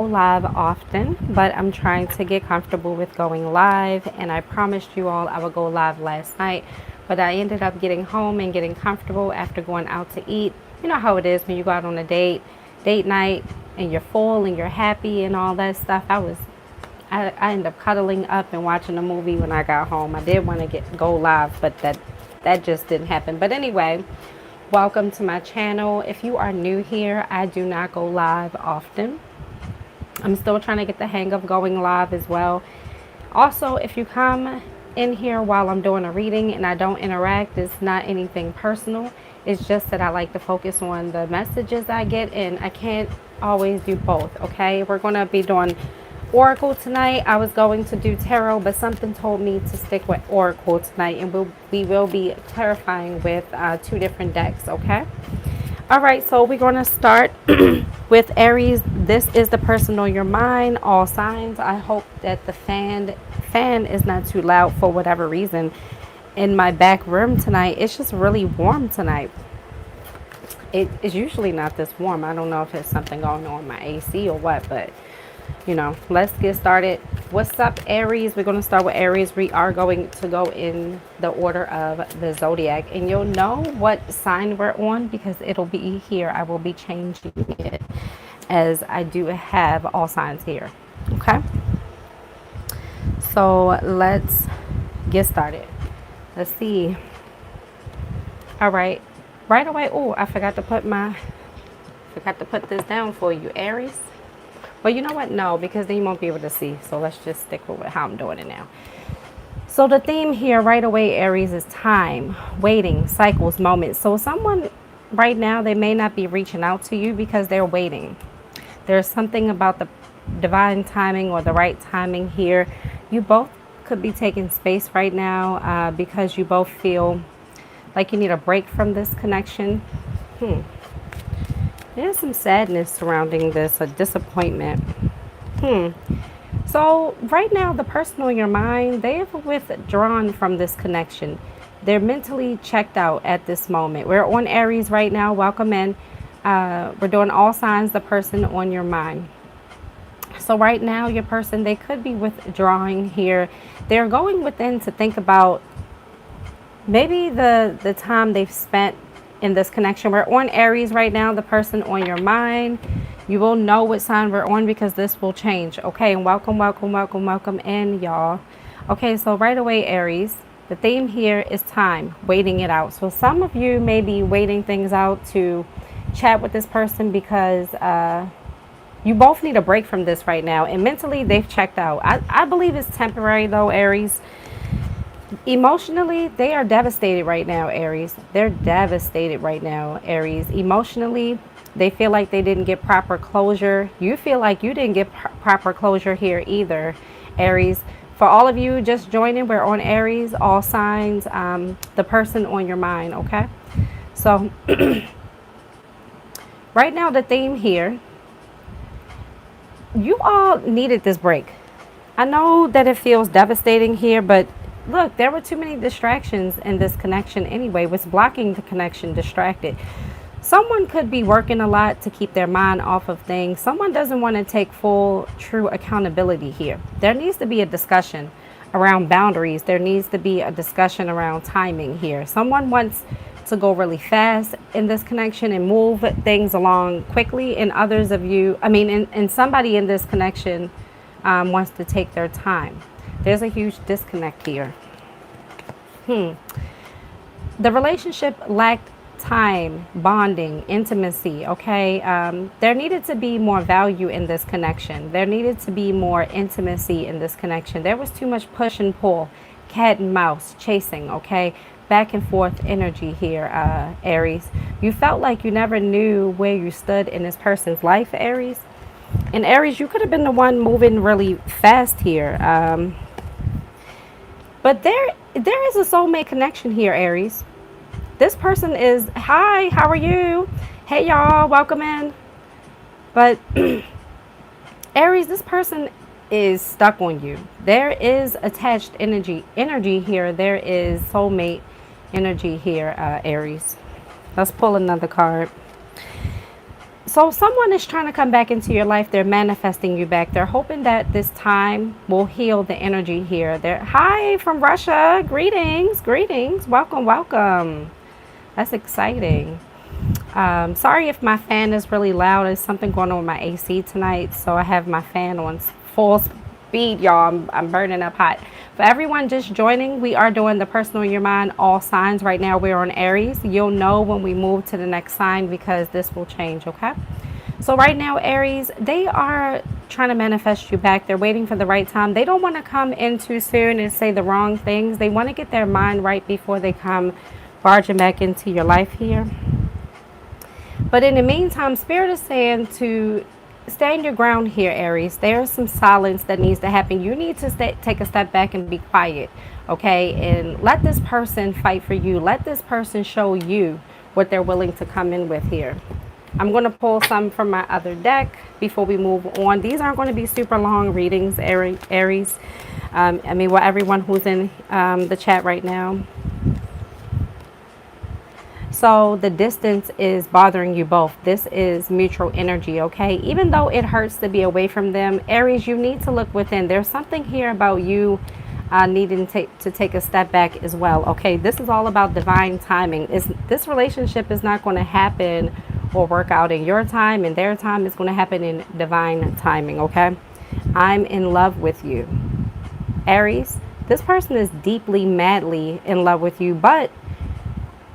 live often, but I'm trying to get comfortable with going live. And I promised you all I would go live last night, but I ended up getting home and getting comfortable after going out to eat. You know how it is when you go out on a date night, and you're full and you're happy and all that stuff. I ended up cuddling up and watching a movie when I got home. I did want to go live, but that just didn't happen. But anyway, welcome to my channel. If you are new here, I do not go live often. I'm still trying to get the hang of going live as well. Also, if you come in here while I'm doing a reading and I don't interact, it's not anything personal. It's just that I like to focus on the messages I get, and I can't always do both. Okay, we're going to be doing Oracle tonight. I was going to do Tarot, but something told me to stick with Oracle tonight, and we will be clarifying with two different decks. Okay. All right, so we're going to start with Aries. This is the person on your mind, all signs. I hope that the fan is not too loud for whatever reason. In my back room tonight, it's just really warm tonight. It is usually not this warm. I don't know if there's something going on with my AC or what, but let's get started. What's up, Aries? We're going to start with Aries. We are going to go in the order of the zodiac, and you'll know what sign we're on because it'll be here. I will be changing it as I do have all signs here. Okay, so let's get started. Let's see. All right, right away. Oh, I forgot to put this down for you, Aries. Well, you know what? No, because then you won't be able to see. So let's just stick with how I'm doing it now. So the theme here right away, Aries, is time, waiting, cycles, moments. So someone right now, they may not be reaching out to you because they're waiting. There's something about the divine timing or the right timing here. You both could be taking space right now because you both feel like you need a break from this connection. There's some sadness surrounding this, a disappointment. So right now, the person on your mind, they have withdrawn from this connection. They're mentally checked out at this moment. We're on Aries right now. Welcome in. We're doing all signs, the person on your mind. So right now, your person, they could be withdrawing here. They're going within to think about maybe the time they've spent in this connection. We're on Aries right now, the person on your mind. You will know what sign we're on because this will change. Okay, and welcome in, y'all. Okay, so right away, Aries, the theme here is time, waiting it out. So some of you may be waiting things out to chat with this person because you both need a break from this right now, and mentally they've checked out. I believe it's temporary though, Aries. Emotionally, they are devastated right now, Aries. They're devastated right now, Aries. Emotionally, they feel like they didn't get proper closure. You feel like you didn't get proper closure here either, Aries. For all of you just joining, we're on Aries, all signs, the person on your mind, okay? So, right now, the theme here, you all needed this break. I know that it feels devastating here, but look, there were too many distractions in this connection anyway. What's blocking the connection? Distracted. Someone could be working a lot to keep their mind off of things. Someone doesn't want to take full, true accountability here. There needs to be a discussion around boundaries. There needs to be a discussion around timing here. Someone wants to go really fast in this connection and move things along quickly, and others of you, and somebody in this connection wants to take their time. There's a huge disconnect here. The relationship lacked time, bonding, intimacy, okay? There needed to be more value in this connection. There needed to be more intimacy in this connection. There was too much push and pull, cat and mouse, chasing, okay? Back and forth energy here, Aries. You felt like you never knew where you stood in this person's life, Aries. And Aries, you could have been the one moving really fast here. But there is a soulmate connection here, Aries. This person is, hi, how are you? Hey, y'all, welcome in. But Aries, this person is stuck on you. There is attached energy here. There is soulmate energy here, Aries. Let's pull another card. So someone is trying to come back into your life. They're manifesting you back. They're hoping that this time will heal the energy here. They're, hi from Russia. Greetings, greetings. Welcome, welcome. That's exciting. Sorry if my fan is really loud. There's something going on with my AC tonight, so I have my fan on full speed, y'all. I'm burning up hot. For everyone just joining, we are doing the personal in your mind, all signs. Right now we're on Aries. You'll know when we move to the next sign because this will change, okay? So right now, Aries, they are trying to manifest you back. They're waiting for the right time. They don't want to come in too soon and say the wrong things. They want to get their mind right before they come barging back into your life here. But in the meantime, Spirit is saying to stand your ground here, Aries. There's some silence that needs to happen. You need to take a step back and be quiet, okay? And let this person fight for you. Let this person show you what they're willing to come in with here. I'm going to pull some from my other deck before we move on. These aren't going to be super long readings, Aries. Well, everyone who's in the chat right now. So the distance is bothering you both. This is mutual energy, okay? Even though it hurts to be away from them, Aries, you need to look within. There's something here about you needing to take a step back as well, okay? This is all about divine timing. This relationship is not going to happen or work out in your time and their time. It's going to happen in divine timing, okay? I'm in love with you. Aries, this person is deeply, madly in love with you, but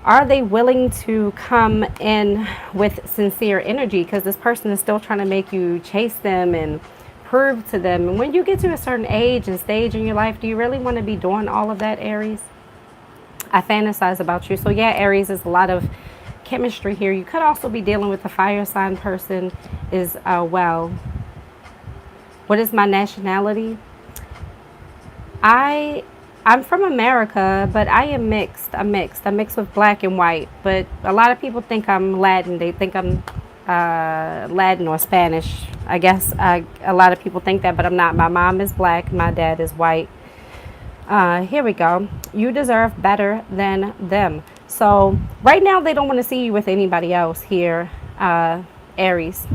are they willing to come in with sincere energy? Because this person is still trying to make you chase them and prove to them. And when you get to a certain age and stage in your life, do you really want to be doing all of that, Aries? I fantasize about you. So yeah, Aries, is a lot of chemistry here. You could also be dealing with a fire sign person as well. What is my nationality? I'm from America, but I am mixed. I'm mixed with black and white. But a lot of people think I'm Latin. They think I'm Latin or Spanish. I guess a lot of people think that, but I'm not. My mom is black. My dad is white. Here we go. You deserve better than them. So right now, they don't want to see you with anybody else here, Aries.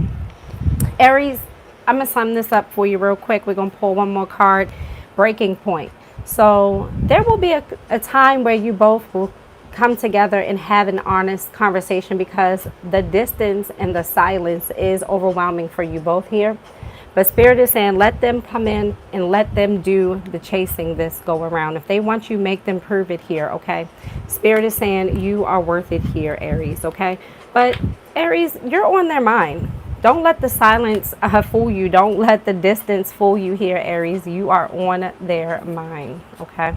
Aries, I'm going to sum this up for you real quick. We're going to pull one more card. Breaking point. So there will be a time where you both will come together and have an honest conversation because the distance and the silence is overwhelming for you both here. But Spirit is saying let them come in and let them do the chasing this go around. If they want you, make them prove it here, okay? Spirit is saying you are worth it here, Aries, okay? But Aries, you're on their mind. Don't let the silence fool you. Don't let the distance fool you here, Aries. You are on their mind, okay?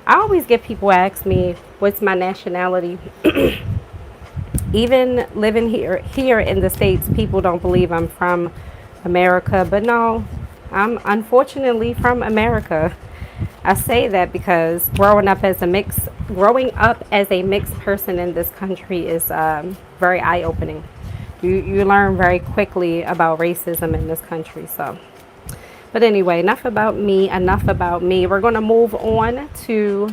I always get people ask me, what's my nationality? Even living here in the States, people don't believe I'm from America. But no, I'm unfortunately from America. I say that because growing up as a mixed person in this country is very eye-opening. You learn very quickly about racism in this country. So, but anyway, enough about me. We're going to move on to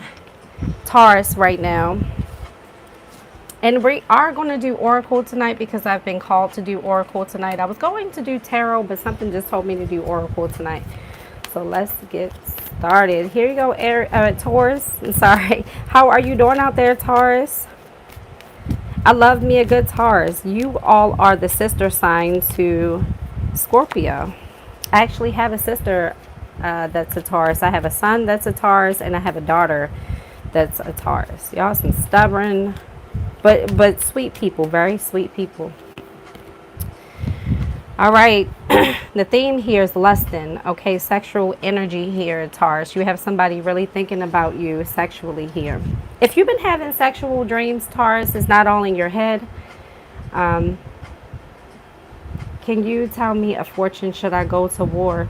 Taurus right now. And we are going to do Oracle tonight because I've been called to do Oracle tonight. I was going to do Tarot, but something just told me to do Oracle tonight. So let's get started. Here you go, Taurus. I'm sorry. How are you doing out there, Taurus? I love me a good Taurus. You all are the sister sign to Scorpio. I actually have a sister that's a Taurus. I have a son that's a Taurus, and I have a daughter that's a Taurus. Y'all some stubborn, but sweet people, very sweet people. All right, the theme here is lusting, okay, sexual energy here, Taurus. You have somebody really thinking about you sexually here. If you've been having sexual dreams, Taurus, it's not all in your head. Can you tell me a fortune? Should I go to war?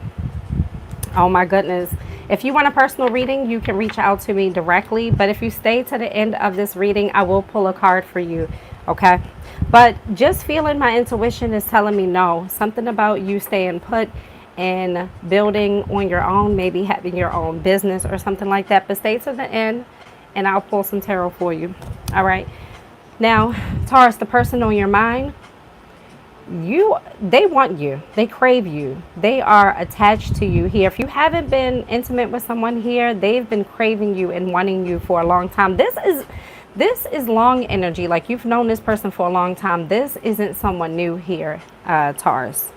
Oh my goodness. If you want a personal reading, you can reach out to me directly. But if you stay to the end of this reading, I will pull a card for you, okay? But just feeling my intuition is telling me no. Something about you staying put and building on your own, maybe having your own business or something like that. But stay to the end and I'll pull some tarot for you. All right. Now, Taurus, the person on your mind, they want you, they crave you, they are attached to you here. If you haven't been intimate with someone here, they've been craving you and wanting you for a long time. This is long energy, like you've known this person for a long time. This isn't someone new here, Taurus.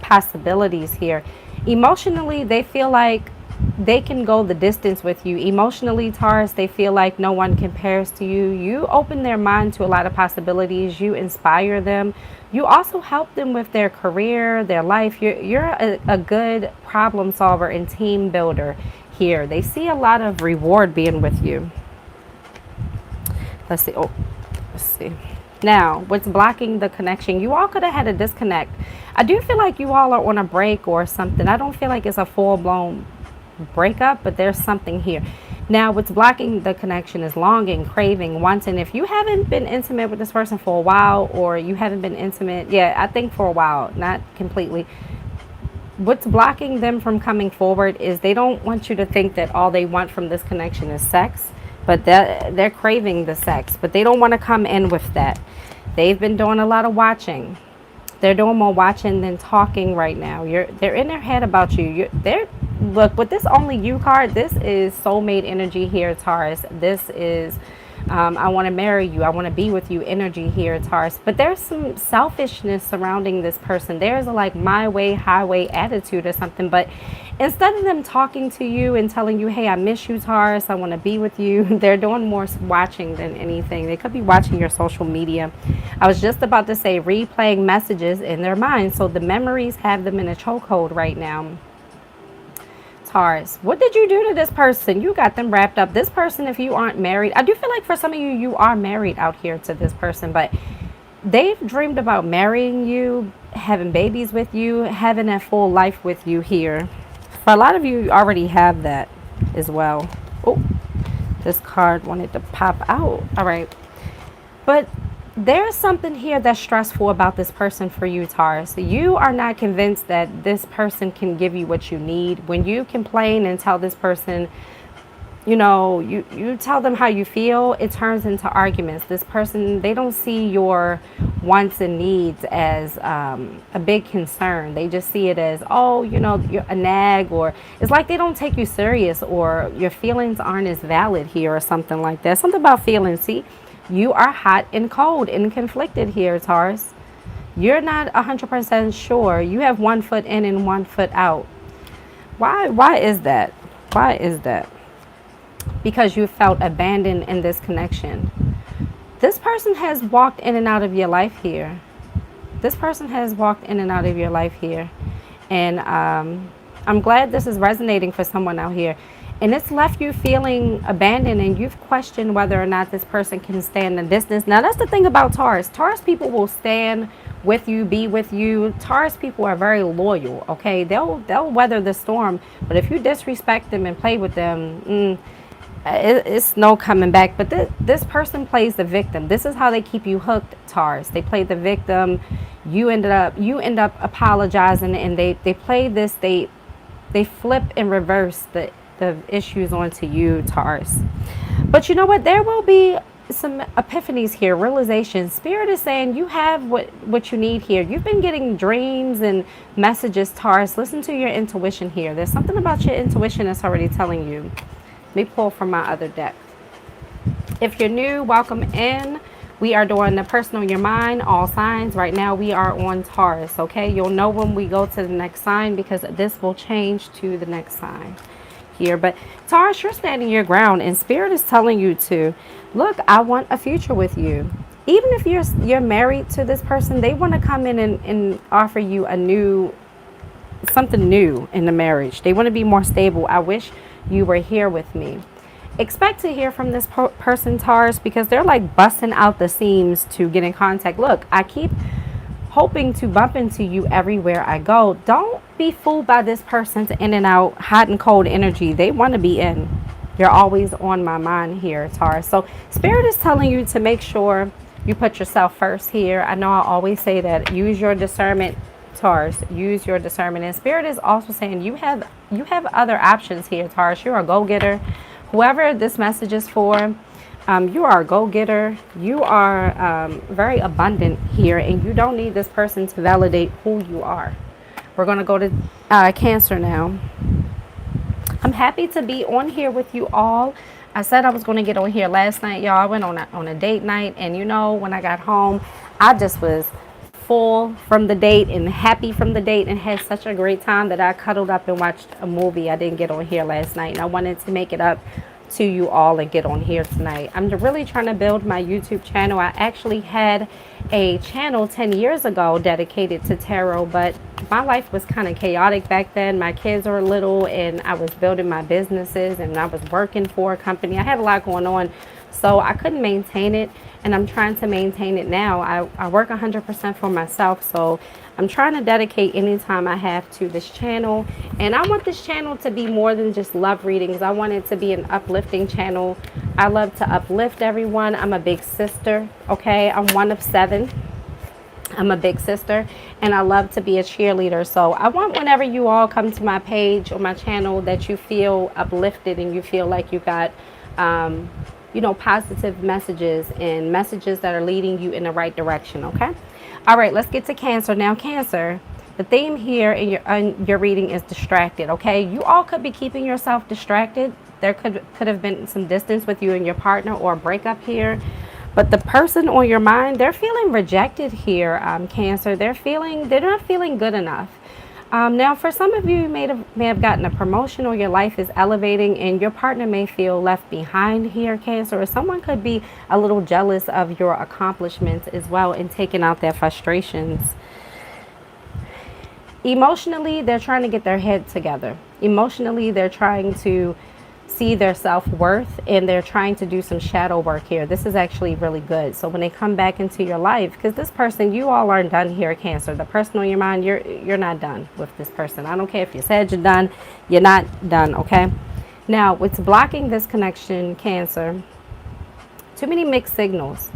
Possibilities here. Emotionally, they feel like they can go the distance with you. Emotionally, Taurus, they feel like no one compares to you. You open their mind to a lot of possibilities. You inspire them. You also help them with their career, their life. You're a good problem solver and team builder here. They see a lot of reward being with you. Let's see. Oh, let's see. Now, what's blocking the connection? You all could have had a disconnect. I do feel like you all are on a break or something. I don't feel like it's a full-blown breakup, but there's something here. Now, what's blocking the connection is longing, craving, wanting. If you haven't been intimate with this person for a while, or you haven't been intimate, yeah, I think for a while, not completely. What's blocking them from coming forward is they don't want you to think that all they want from this connection is sex, but they're craving the sex, but they don't want to come in with that. They've been doing a lot of watching. They're doing more watching than talking right now. They're in their head about you. Look, with this only you card, this is soulmate energy here, Taurus. This is I want to marry you, I want to be with you energy here, Taurus. But there's some selfishness surrounding this person. There's a like my way, highway attitude or something. But instead of them talking to you and telling you, hey, I miss you, Taurus, I want to be with you, they're doing more watching than anything. They could be watching your social media. I was just about to say replaying messages in their mind. So the memories have them in a chokehold right now. Taurus, what did you do to this person? You got them wrapped up. This person, if you aren't married, I do feel like for some of you, you are married out here to this person, but they've dreamed about marrying you, having babies with you, having a full life with you here. For a lot of you, you already have that as well. Oh, this card wanted to pop out. All right. But there's something here that's stressful about this person for you, Taurus. You are not convinced that this person can give you what you need. When you complain and tell this person, you tell them how you feel, it turns into arguments. This person, they don't see your wants and needs as a big concern. They just see it as, you're a nag, or it's like they don't take you serious, or your feelings aren't as valid here or something like that. Something about feelings. See? You are hot and cold and conflicted here, Taurus. You're not 100% sure. You have 1 foot in and 1 foot out. Why is that? Why is that? Because you felt abandoned in this connection. This person has walked in and out of your life here. This person has walked in and out of your life here. And I'm glad this is resonating for someone out here. And it's left you feeling abandoned, and you've questioned whether or not this person can stand the distance. Now, that's the thing about Taurus. Taurus people will stand with you, be with you. Taurus people are very loyal, okay? They'll weather the storm. But if you disrespect them and play with them, it's no coming back. But this person plays the victim. This is how they keep you hooked, Taurus. They play the victim. You end up apologizing, and they play this. They flip and reverse the issues onto you, Taurus. But you know what? There will be some epiphanies here, realizations. Spirit is saying you have what you need here. You've been getting dreams and messages, Taurus. Listen to your intuition here. There's something about your intuition that's already telling you. Let me pull from my other deck. If you're new, welcome in. We are doing the person on your mind, all signs. Right now we are on Taurus, okay? You'll know when we go to the next sign, because this will change to the next sign here. But Taurus, you're standing your ground, and Spirit is telling you to look, I want a future with you. Even if you're married to this person, they want to come in and offer you something new in the marriage. They want to be more stable. I wish you were here with me. Expect to hear from this person, Taurus, because they're like busting out the seams to get in contact. Look, I keep hoping to bump into you everywhere I go. Don't be fooled by this person's in and out, hot and cold energy. They want to be in. You're always on my mind here, Taurus. So Spirit is telling you to make sure you put yourself first here. I know I always say that. Use your discernment, Taurus. Use your discernment. And Spirit is also saying you have other options here, Taurus. You're a go-getter. Whoever this message is for, You are a go-getter. You are very abundant here, and you don't need this person to validate who you are. We're going to go to Cancer now. I'm happy to be on here with you all. I said I was going to get on here last night, y'all. I went on a date night, and you know, when I got home, I just was full from the date and happy from the date and had such a great time that I cuddled up and watched a movie. I didn't get on here last night, and I wanted to make it up to you all and get on here tonight. I'm really trying to build my YouTube channel. I actually had a channel 10 years ago dedicated to tarot, but my life was kind of chaotic back then. My kids were little and I was building my businesses and I was working for a company. I had a lot going on, so I couldn't maintain it, and I'm trying to maintain it now. I work 100% for myself, so I'm trying to dedicate any time I have to this channel. And I want this channel to be more than just love readings. I want it to be an uplifting channel. I love to uplift everyone. I'm a big sister, okay? I'm one of 7. I'm a big sister, and I love to be a cheerleader. So I want, whenever you all come to my page or my channel, that you feel uplifted and you feel like you got you know, positive messages and messages that are leading you in the right direction, okay? All right, let's get to Cancer now. Cancer, the theme here in your reading is distracted, okay? You all could be keeping yourself distracted. There could have been some distance with you and your partner, or a breakup here. But the person on your mind, they're feeling rejected here, Cancer. They're not feeling good enough. Now, for some of you, you may have gotten a promotion, or your life is elevating, and your partner may feel left behind here, Cancer. Or someone could be a little jealous of your accomplishments as well and taking out their frustrations. Emotionally, they're trying to get their head together. Emotionally, they're trying to see their self-worth, and they're trying to do some shadow work here. This is actually really good. So when they come back into your life, because this person, you all aren't done here, Cancer. The person on your mind, you're not done with this person. I don't care if you said you're done, you're not done, okay? Now, what's blocking this connection, Cancer? Too many mixed signals.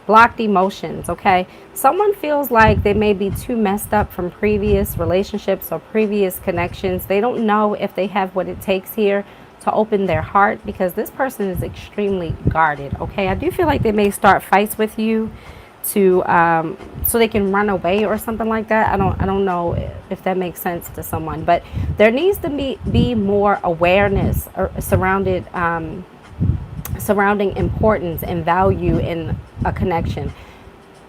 Blocked emotions, okay? Someone feels like they may be too messed up from previous relationships or previous connections. They don't know if they have what it takes here to open their heart, because this person is extremely guarded, okay? I do feel like they may start fights with you to so they can run away or something like that. I don't know if that makes sense to someone, but there needs to be more awareness surrounding importance and value in a connection.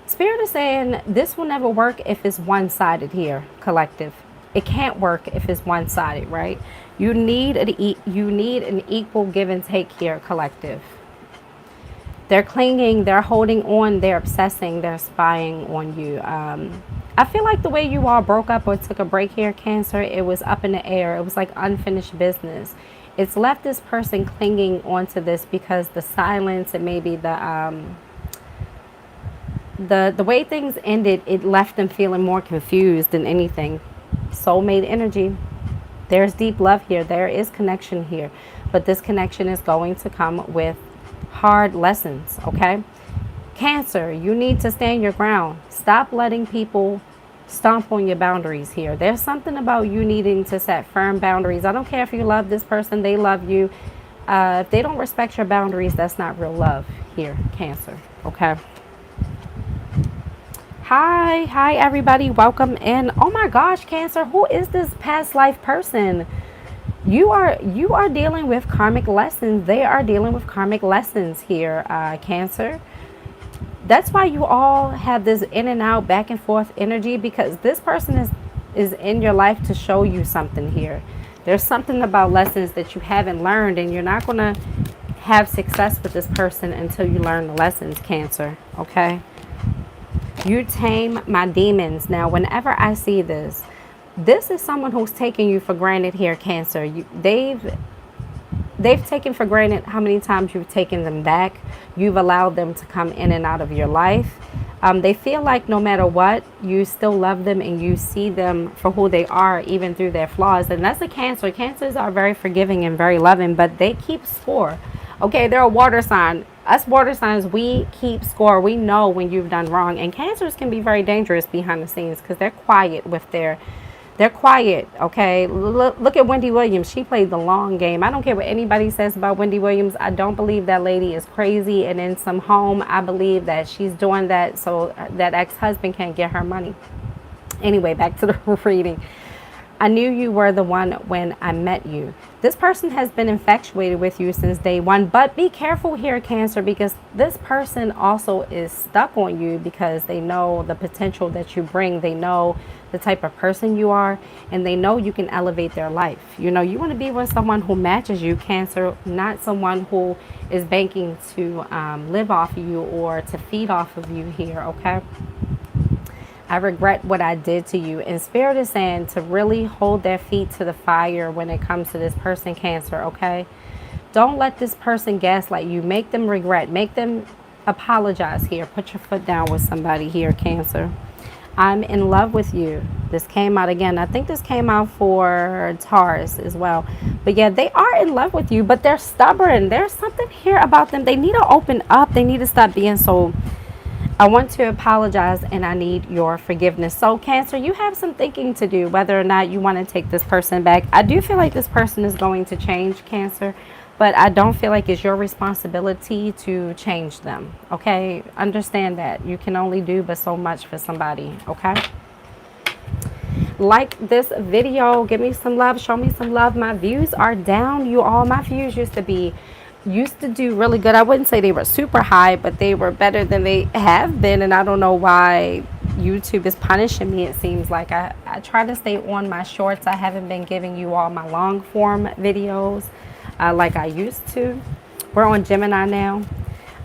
Spirit is saying this will never work if it's one-sided here, collective. It can't work if it's one-sided, right? You need an equal give and take here, collective. They're clinging, they're holding on, they're obsessing, they're spying on you. I feel like the way you all broke up or took a break here, Cancer, it was up in the air. It was like unfinished business. It's left this person clinging onto this because the silence and maybe the way things ended, it left them feeling more confused than anything. Soulmate energy. There's deep love here. There is connection here. But this connection is going to come with hard lessons, okay? Cancer, you need to stand your ground. Stop letting people stomp on your boundaries here. There's something about you needing to set firm boundaries. I don't care if you love this person, they love you. If they don't respect your boundaries, that's not real love here, Cancer, okay? Hi everybody, welcome in. Oh my gosh, Cancer, who is this past life person? You are dealing with karmic lessons. They are dealing with karmic lessons here, Cancer. That's why you all have this in and out, back and forth energy, because this person is in your life to show you something here. There's something about lessons that you haven't learned, and you're not going to have success with this person until you learn the lessons, Cancer, okay? You tame my demons. Now, whenever I see this is someone who's taking you for granted here, Cancer. They've taken for granted how many times you've taken them back. You've allowed them to come in and out of your life. They feel like no matter what, you still love them and you see them for who they are, even through their flaws. And that's a Cancer. Cancers are very forgiving and very loving, but they keep score. Okay, they're a water sign. Us water signs, we keep score. We know when you've done wrong. And Cancers can be very dangerous behind the scenes because they're quiet with their They're quiet, okay? Look at Wendy Williams. She played the long game. I don't care what anybody says about Wendy Williams. I don't believe that lady is crazy and in some home. I believe that she's doing that so that ex-husband can't get her money. Anyway, back to the reading. I knew you were the one when I met you. This person has been infatuated with you since day one, but be careful here, Cancer, because this person also is stuck on you because they know the potential that you bring. They know the type of person you are, and they know you can elevate their life. You know, you want to be with someone who matches you, Cancer, not someone who is banking to live off of you or to feed off of you here, okay? I regret what I did to you. And Spirit is saying to really hold their feet to the fire when it comes to this person, Cancer, okay? Don't let this person gaslight you. Make them regret. Make them apologize here. Put your foot down with somebody here, Cancer. I'm in love with you. This came out again. I think this came out for Taurus as well. But yeah, they are in love with you, but they're stubborn. There's something here about them. They need to open up. They need to stop being so... I want to apologize and I need your forgiveness. So Cancer, you have some thinking to do whether or not you want to take this person back. I do feel like this person is going to change, Cancer, but I don't feel like it's your responsibility to change them. Okay, understand that you can only do but so much for somebody. Okay, like this video, give me some love, show me some love. My views are down, you all. My views used to do really good. I wouldn't say they were super high, but they were better than they have been, and I don't know why YouTube is punishing me. It seems like I try to stay on my shorts. I haven't been giving you all my long form videos like I used to. We're on Gemini now,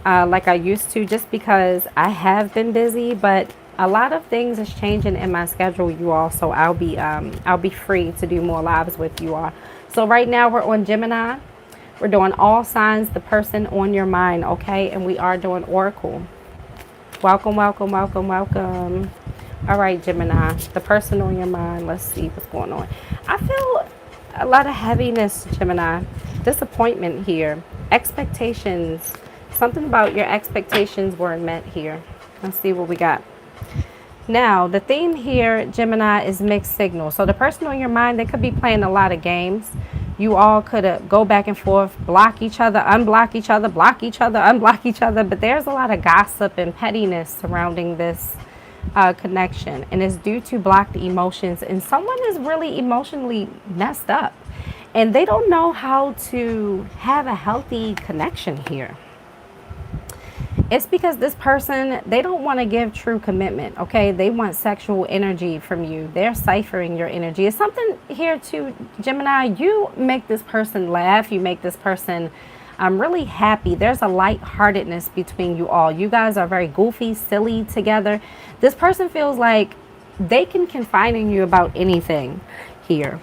like I used to, just because I have been busy, but a lot of things is changing in my schedule, you all, so I'll be free to do more lives with you all. So right now we're on Gemini. We're doing all signs, the person on your mind, okay? And we are doing Oracle. Welcome, welcome, welcome, welcome. All right, Gemini, the person on your mind. Let's see what's going on. I feel a lot of heaviness, Gemini. Disappointment here. Expectations. Something about your expectations weren't met here. Let's see what we got. Now, the theme here, Gemini, is mixed signals. So the person on your mind, they could be playing a lot of games. You all could go back and forth, block each other, unblock each other, block each other, unblock each other. But there's a lot of gossip and pettiness surrounding this connection. And it's due to blocked emotions. And someone is really emotionally messed up. And they don't know how to have a healthy connection here. It's because this person, they don't want to give true commitment, okay? They want sexual energy from you. They're ciphering your energy. It's something here too, Gemini. You make this person laugh. You make this person really happy. There's a lightheartedness between you all. You guys are very goofy, silly together. This person feels like they can confide in you about anything here.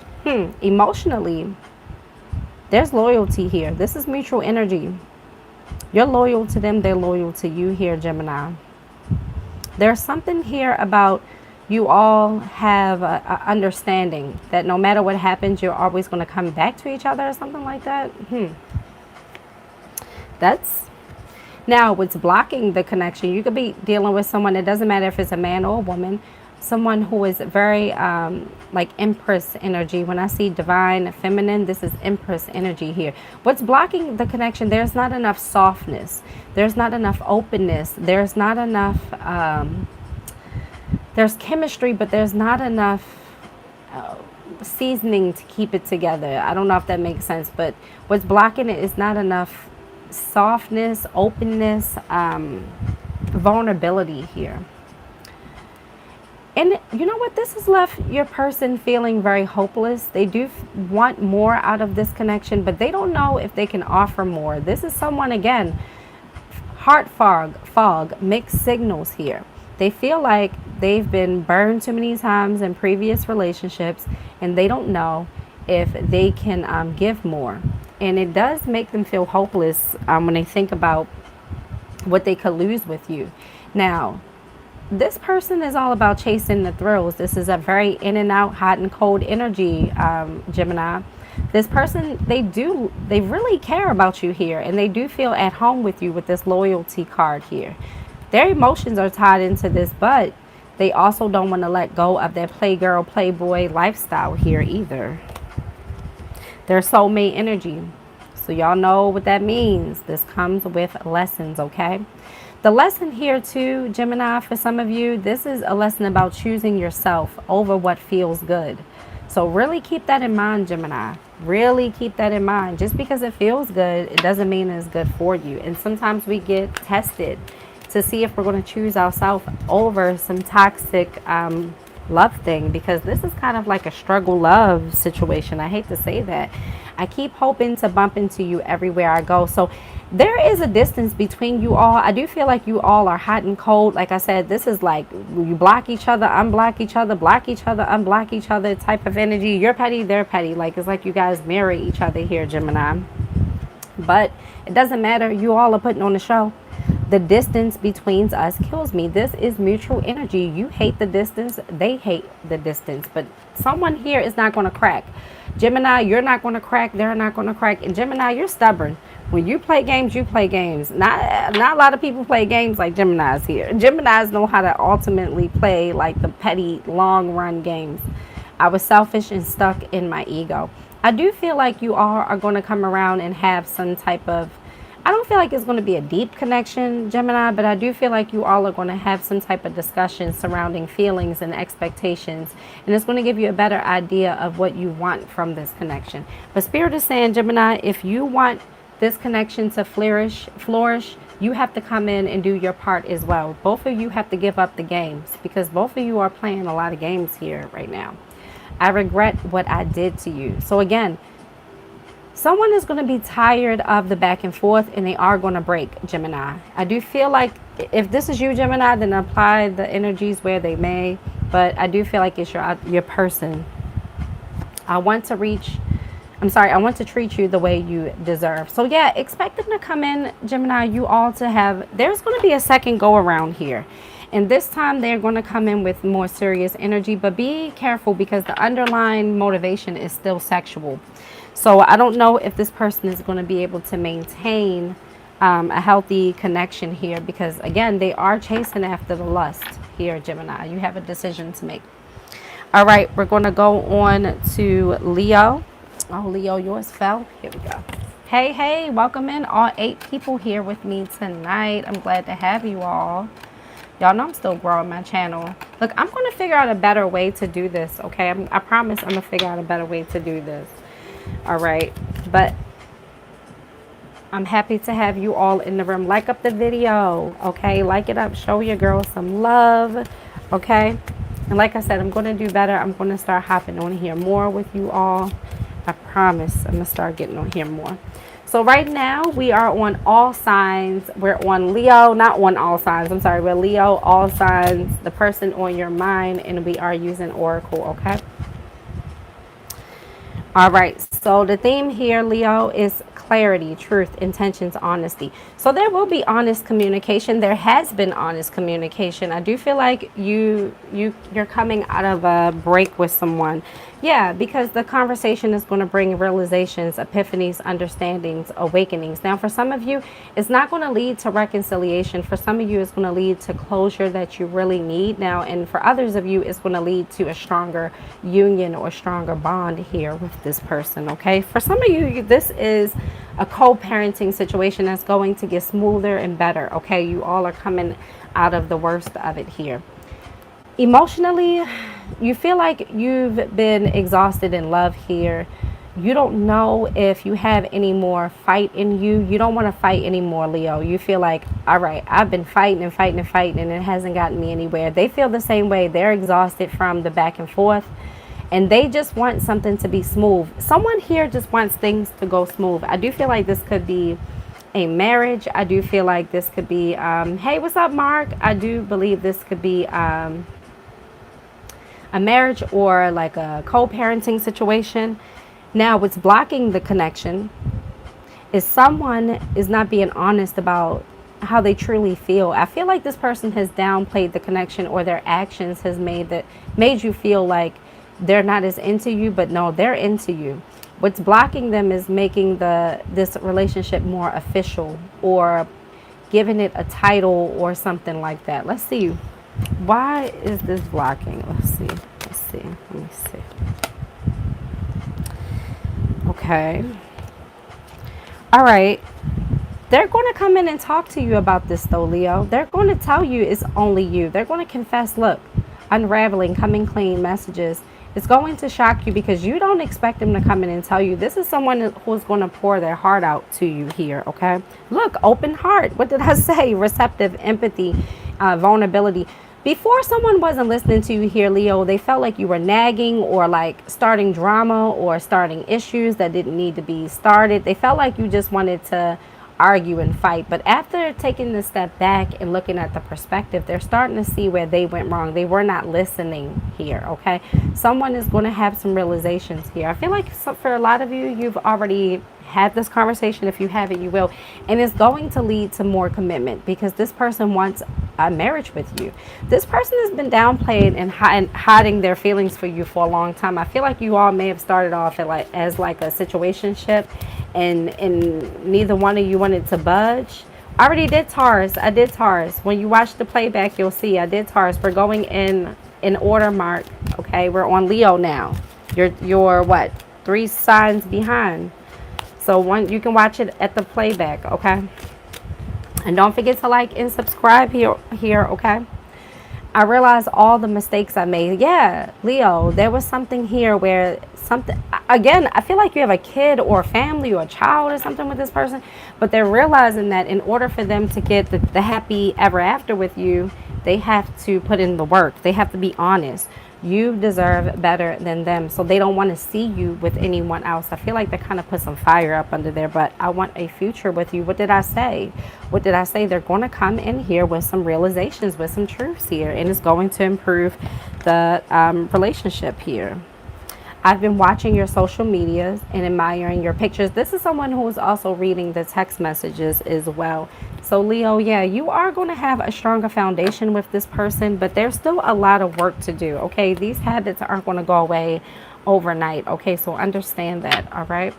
Emotionally, there's loyalty here. This is mutual energy. You're loyal to them. They're loyal to you here, Gemini. There's something here about you all have a understanding that no matter what happens, you're always going to come back to each other or something like that. That's now what's blocking the connection. You could be dealing with someone. It doesn't matter if it's a man or a woman. Someone who is very like Empress energy. When I see divine feminine, this is Empress energy here. What's blocking the connection? There's not enough softness. There's not enough openness. There's not enough there's chemistry, but there's not enough seasoning to keep it together. I don't know if that makes sense, but what's blocking it is not enough softness, openness, vulnerability here. And you know what? This has left your person feeling very hopeless. They do want more out of this connection, but they don't know if they can offer more. This is someone, again, heart fog, mixed signals here. They feel like they've been burned too many times in previous relationships, and they don't know if they can give more. And it does make them feel hopeless when they think about what they could lose with you. Now, this person is all about chasing the thrills. This is a very in and out, hot and cold energy, Gemini. This person, they really care about you here, and they do feel at home with you with this loyalty card here. Their emotions are tied into this, but They also don't want to let go of their playgirl, playboy lifestyle here either. Their soulmate energy. So y'all know what that means. This comes with lessons, okay? The lesson here too, Gemini, for some of you, this is a lesson about choosing yourself over what feels good. So really keep that in mind, Gemini. Really keep that in mind. Just because it feels good, it doesn't mean it's good for you. And sometimes we get tested to see if we're going to choose ourselves over some toxic love thing, because this is kind of like a struggle love situation. I hate to say that. I keep hoping to bump into you everywhere I go. So there is a distance between you all. I do feel like you all are hot and cold. Like I said, this is like you block each other, unblock each other, block each other, unblock each other type of energy. You're petty, they're petty. Like it's like you guys marry each other here, Gemini. But it doesn't matter. You all are putting on the show. The distance between us kills me. This is mutual energy. You hate the distance. They hate the distance. But someone here is not going to crack. Gemini, you're not going to crack. They're not going to crack. And Gemini, you're stubborn. When you play games, you play games. Not a lot of people play games like Geminis here. Geminis know how to ultimately play like the petty, long-run games. I was selfish and stuck in my ego. I do feel like you all are going to come around and have some type of, I don't feel like it's going to be a deep connection, Gemini, but I do feel like you all are going to have some type of discussion surrounding feelings and expectations. And it's going to give you a better idea of what you want from this connection. But Spirit is saying, Gemini, if you want this connection to flourish, you have to come in and do your part as well. Both of you have to give up the games, because both of you are playing a lot of games here right now. I regret what I did to you. So again, someone is going to be tired of the back and forth, and they are going to break, Gemini. I do feel like if this is you, Gemini, then apply the energies where they may. But I do feel like it's your person. I want to treat you the way you deserve. So yeah, expect them to come in, Gemini, you all to have, there's going to be a second go around here. And this time they're going to come in with more serious energy, but be careful because the underlying motivation is still sexual. So I don't know if this person is going to be able to maintain a healthy connection here, because again, they are chasing after the lust here, Gemini. You have a decision to make. All right, we're going to go on to Leo. Oh, Leo, yours fell. Here we go. Hey, welcome in all 8 people here with me tonight. I'm glad to have you all. Y'all know I'm still growing my channel. Look, I'm going to figure out a better way to do this, okay? I promise I'm going to figure out a better way to do this. All right, but I'm happy to have you all in the room. Like up the video, okay? Like it up. Show your girl some love, okay? And like I said, I'm going to do better. I'm going to start hopping on here more with you all. I promise I'm going to start getting on here more. So right now we are on all signs. We're on Leo, not on all signs. I'm sorry. We're Leo, all signs, the person on your mind, and we are using Oracle, okay? All right. So the theme here, Leo, is clarity, truth, intentions, honesty. So there will be honest communication. There has been honest communication. I do feel like you're coming out of a break with someone. Yeah, because the conversation is going to bring realizations, epiphanies, understandings, awakenings. Now, for some of you, it's not going to lead to reconciliation. For some of you, it's going to lead to closure that you really need now. And for others of you, it's going to lead to a stronger union or stronger bond here with this person, okay? For some of you, this is a co-parenting situation that's going to get smoother and better, okay? You all are coming out of the worst of it here. Emotionally, you feel like you've been exhausted in love here. You don't know if you have any more fight in you. You don't want to fight anymore, Leo. You feel like, all right, I've been fighting and fighting and fighting, and it hasn't gotten me anywhere. They feel the same way. They're exhausted from the back and forth, and they just want something to be smooth. Someone here just wants things to go smooth. I do feel like this could be a marriage. I do feel like this could be, hey, what's up, Mark? I do believe this could be a marriage or like a co-parenting situation. Now, what's blocking the connection is someone is not being honest about how they truly feel. I feel like this person has downplayed the connection, or their actions has made you feel like they're not as into you, but no, they're into you. What's blocking them is making this relationship more official, or giving it a title or something like that. Let's see. Why is this blocking? Let's see. Let me see. Okay. All right. They're going to come in and talk to you about this, though, Leo. They're going to tell you it's only you. They're going to confess, look, unraveling, coming clean messages. It's going to shock you because you don't expect them to come in and tell you. This is someone who's going to pour their heart out to you here, okay? Look, open heart. What did I say? Receptive, empathy, vulnerability. Before, someone wasn't listening to you here, Leo. They felt like you were nagging or like starting drama or starting issues that didn't need to be started. They felt like you just wanted to argue and fight. But after taking the step back and looking at the perspective, they're starting to see where they went wrong. They were not listening here, okay? Someone is going to have some realizations here. I feel like for a lot of you, you've already had this conversation. If you haven't, you will. And it's going to lead to more commitment because this person wants a marriage with you. This person has been downplayed and hiding their feelings for you for a long time. I feel like you all may have started off as like a situationship, and neither one of you wanted to budge. I already did Taurus. I did Taurus. When you watch the playback, you'll see I did Taurus. We're going in order, Mark. Okay, we're on Leo now. You're what? 3 signs behind. So you can watch it at the playback, okay? And don't forget to like and subscribe here, okay? I realized all the mistakes I made. Yeah, Leo, there was something here where again, I feel like you have a kid or a family or a child or something with this person, but they're realizing that in order for them to get the happy ever after with you, they have to put in the work. They have to be honest. You deserve better than them. So they don't want to see you with anyone else. I feel like they kind of put some fire up under there, but I want a future with you. What did I say? What did I say? They're going to come in here with some realizations, with some truths here, and it's going to improve the relationship here. I've been watching your social medias and admiring your pictures. This is someone who is also reading the text messages as well. So Leo, yeah, you are going to have a stronger foundation with this person, but there's still a lot of work to do, okay? These habits aren't going to go away overnight, okay? So understand that, all right?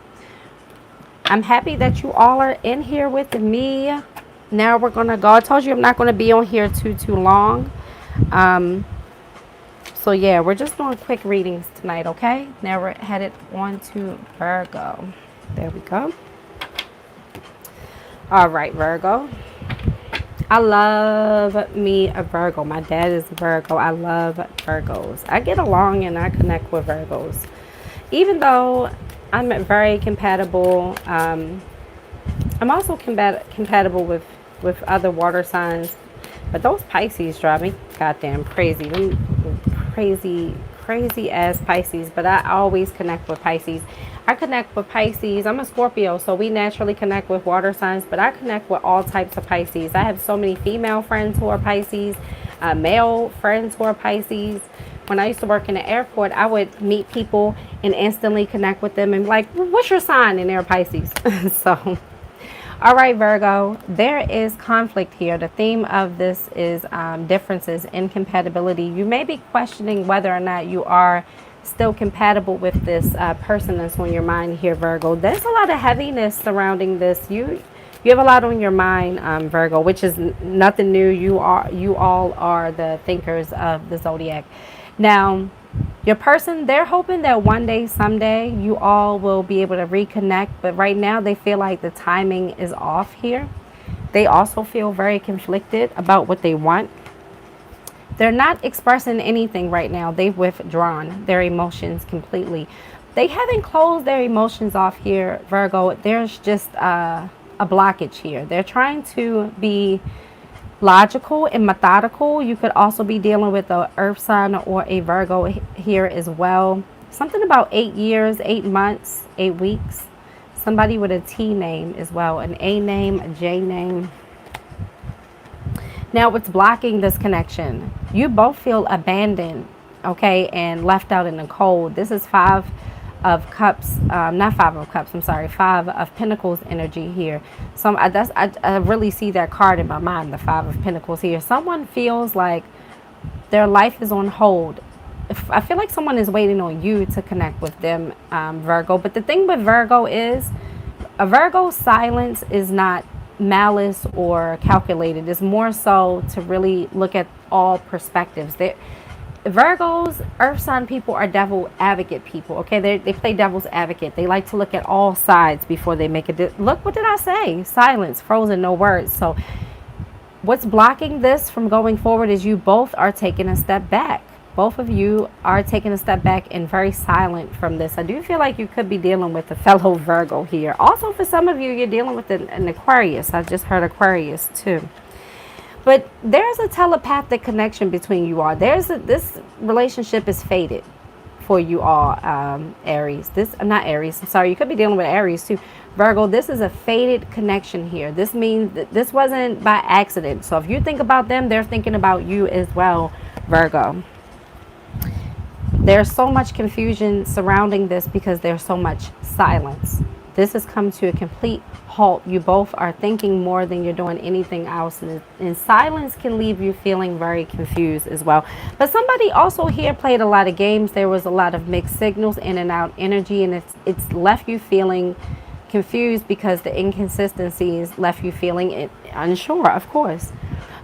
I'm happy that you all are in here with me. Now we're going to go. I told you I'm not going to be on here too long. So yeah, we're just doing quick readings tonight, okay? Now we're headed on to Virgo. There we go. All right, Virgo. I love me a Virgo. My dad is a Virgo. I love Virgos. I get along and I connect with Virgos. Even though I'm very compatible, I'm also compatible with other water signs. But those Pisces drive me goddamn crazy. Crazy ass Pisces. But I always connect with Pisces. I connect with Pisces. I'm a Scorpio, so we naturally connect with water signs, but I connect with all types of Pisces. I have so many female friends who are Pisces, male friends who are Pisces. When I used to work in the airport, I would meet people and instantly connect with them and be like, what's your sign? And they're Pisces. So, all right, Virgo, there is conflict here. The theme of this is differences, incompatibility. You may be questioning whether or not you are still compatible with this person that's on your mind here, Virgo. There's a lot of heaviness surrounding this. You have a lot on your mind, Virgo, which is nothing new. You all are the thinkers of the zodiac. Now, your person, they're hoping that one day, someday, you all will be able to reconnect. But right now, they feel like the timing is off here. They also feel very conflicted about what they want. They're not expressing anything right now. They've withdrawn their emotions completely. They haven't closed their emotions off here, Virgo. There's just a blockage here. They're trying to be logical and methodical. You could also be dealing with an earth sign or a Virgo here as well. Something about 8 years, 8 months, 8 weeks. Somebody with a T name as well. An A name, a J name. Now, what's blocking this connection? You both feel abandoned, okay, and left out in the cold. This is 5 of Cups, not 5 of Cups, I'm sorry, 5 of Pentacles energy here. So I really see that card in my mind, the 5 of Pentacles here. Someone feels like their life is on hold. I feel like someone is waiting on you to connect with them, Virgo. But the thing with Virgo is, a Virgo's silence is not malice or calculated. It's more so to really look at all perspectives. Virgos, earth sign people are devil advocate people. Okay, they play devil's advocate. They like to look at all sides before they make a look. What did I say? Silence, frozen, no words. So what's blocking this from going forward is you both are taking a step back. Both of you are taking a step back and very silent from this. I do feel like you could be dealing with a fellow Virgo here. Also, for some of you, you're dealing with an Aquarius. I just heard Aquarius too. But there's a telepathic connection between you all. This relationship is fated for you all, Aries. Not Aries. I'm sorry. You could be dealing with Aries too. Virgo, this is a fated connection here. This means that this wasn't by accident. So if you think about them, they're thinking about you as well, Virgo. There's so much confusion surrounding this because there's so much silence. This has come to a complete halt. You both are thinking more than you're doing anything else. And silence can leave you feeling very confused as well. But somebody also here played a lot of games. There was a lot of mixed signals, in and out energy. And it's left you feeling confused because the inconsistencies left you feeling unsure, of course.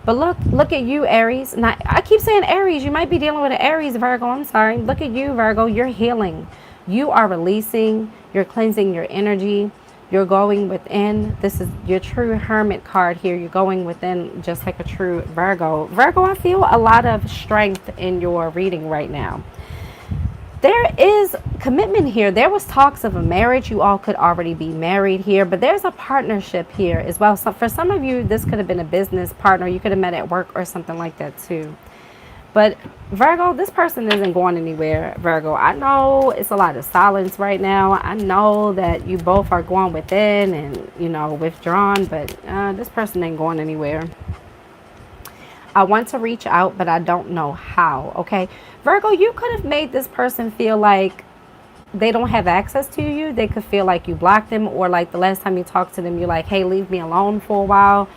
But look at you, Aries. Now, I keep saying Aries. You might be dealing with an Aries, Virgo. I'm sorry. Look at you, Virgo. You're healing. You are releasing. You're cleansing your energy. You're going within. This is your true hermit card here. You're going within just like a true Virgo. Virgo, I feel a lot of strength in your reading right now. There is commitment here. There was talks of a marriage. You all could already be married here, but there's a partnership here as well. So for some of you, this could have been a business partner. You could have met at work or something like that too. But Virgo, this person isn't going anywhere, Virgo. I know it's a lot of silence right now. I know that you both are going within and, you know, withdrawn, but this person ain't going anywhere. I want to reach out, but I don't know how, okay? Virgo, you could have made this person feel like they don't have access to you. They could feel like you blocked them, or like the last time you talked to them, you're like, hey, leave me alone for a while.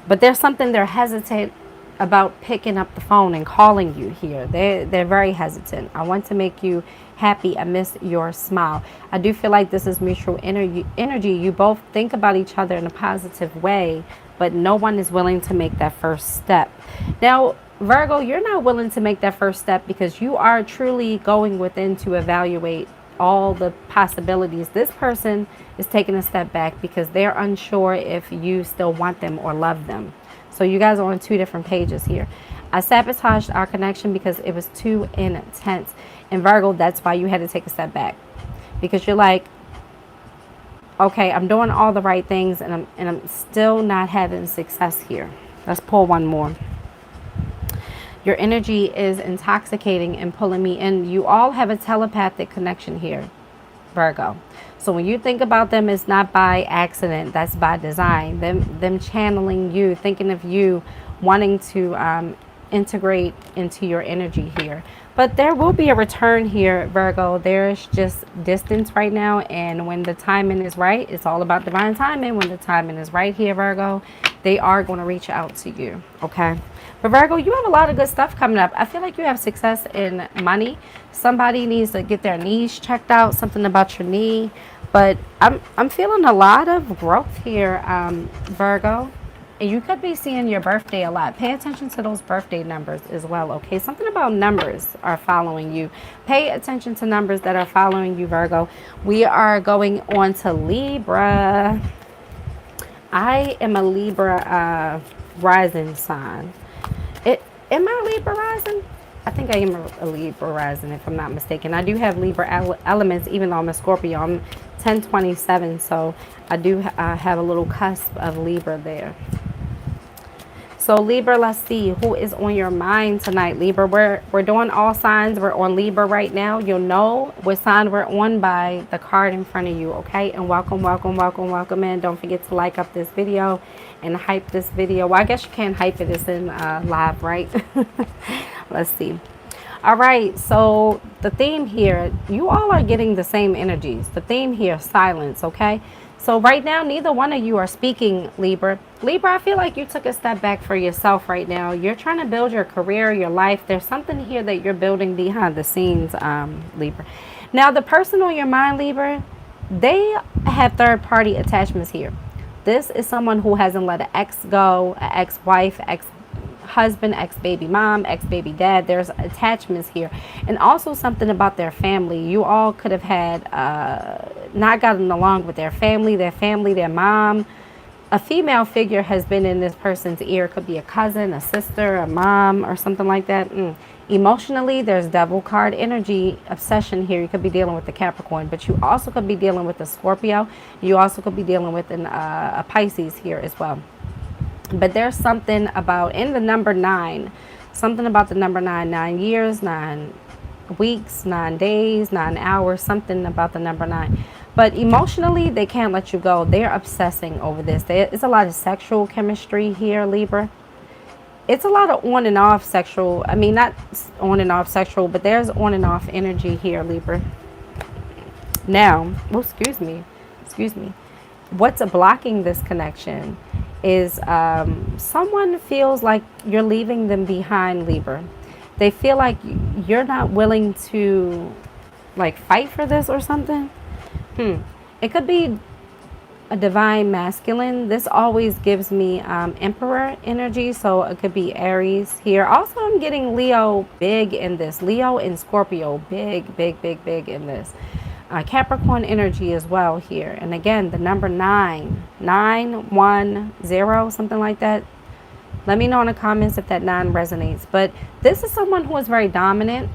But there's something they're hesitant about picking up the phone and calling you here. They're very hesitant. I want to make you happy. I miss your smile. I do feel like this is mutual energy. You both think about each other in a positive way, but no one is willing to make that first step. Now, Virgo, you're not willing to make that first step because you are truly going within to evaluate all the possibilities. This person is taking a step back because they're unsure if you still want them or love them. So you guys are on two different pages here. I sabotaged our connection because it was too intense. And Virgo, that's why you had to take a step back. Because you're like, okay, I'm doing all the right things and I'm still not having success here. Let's pull one more. Your energy is intoxicating and pulling me in. You all have a telepathic connection here, Virgo. So when you think about them, it's not by accident. That's by design. Them channeling you, thinking of you, wanting to integrate into your energy here. But there will be a return here, Virgo. There's just distance right now. And when the timing is right, it's all about divine timing. When the timing is right here, Virgo, they are going to reach out to you. Okay. But Virgo, you have a lot of good stuff coming up. I feel like you have success in money. Somebody needs to get their knees checked out, something about your knee. But I'm feeling a lot of growth here, Virgo. And you could be seeing your birthday a lot. Pay attention to those birthday numbers as well, okay? Something about numbers are following you. Pay attention to numbers that are following you, Virgo. We are going on to Libra. I am a Libra rising sign. Am I a Libra rising? I think I am a Libra rising, if I'm not mistaken. I do have Libra elements, even though I'm a Scorpio. I'm 1027, so I do have a little cusp of Libra there. So Libra, let's see who is on your mind tonight. Libra, we're doing all signs. We're on Libra right now. You'll know what sign we're on by the card in front of you, okay? And welcome in. Don't forget to like up this video and hype this video. Well, I guess you can't hype it. It's in live, right? Let's see. All right, so the theme here, you all are getting the same energies. The theme here, silence, okay? So right now, neither one of you are speaking, Libra. Libra, I feel like you took a step back for yourself right now. You're trying to build your career, your life. There's something here that you're building behind the scenes, Libra. Now, the person on your mind, Libra, they have third-party attachments here. This is someone who hasn't let an ex go, an ex-wife, ex-husband, ex-baby mom, ex-baby dad. There's attachments here. And also something about their family. You all could have had not gotten along with their family, their mom. A female figure has been in this person's ear. It could be a cousin, a sister, a mom, or something like that. Emotionally, there's devil card energy, obsession here. You could be dealing with the Capricorn, but you also could be dealing with the Scorpio. You also could be dealing with a Pisces here as well. But there's something about, in the number 9, something about the number 9, 9 years, 9 weeks, 9 days, 9 hours, something about the number 9. But emotionally, they can't let you go. They're obsessing over this. It's a lot of sexual chemistry here, Libra. It's a lot of on and off sexual. I mean, not on and off sexual, but there's on and off energy here, Libra. Now, oh, excuse me. What's blocking this connection is someone feels like you're leaving them behind, Libra. They feel like you're not willing to, like, fight for this or something. It could be a divine masculine. This always gives me emperor energy, so it could be Aries here. Also, I'm getting Leo big in this. Leo and Scorpio, big in this. Capricorn energy as well here. And again, the number 910, something like that. Let me know in the comments if that 9 resonates. But this is someone who is very dominant.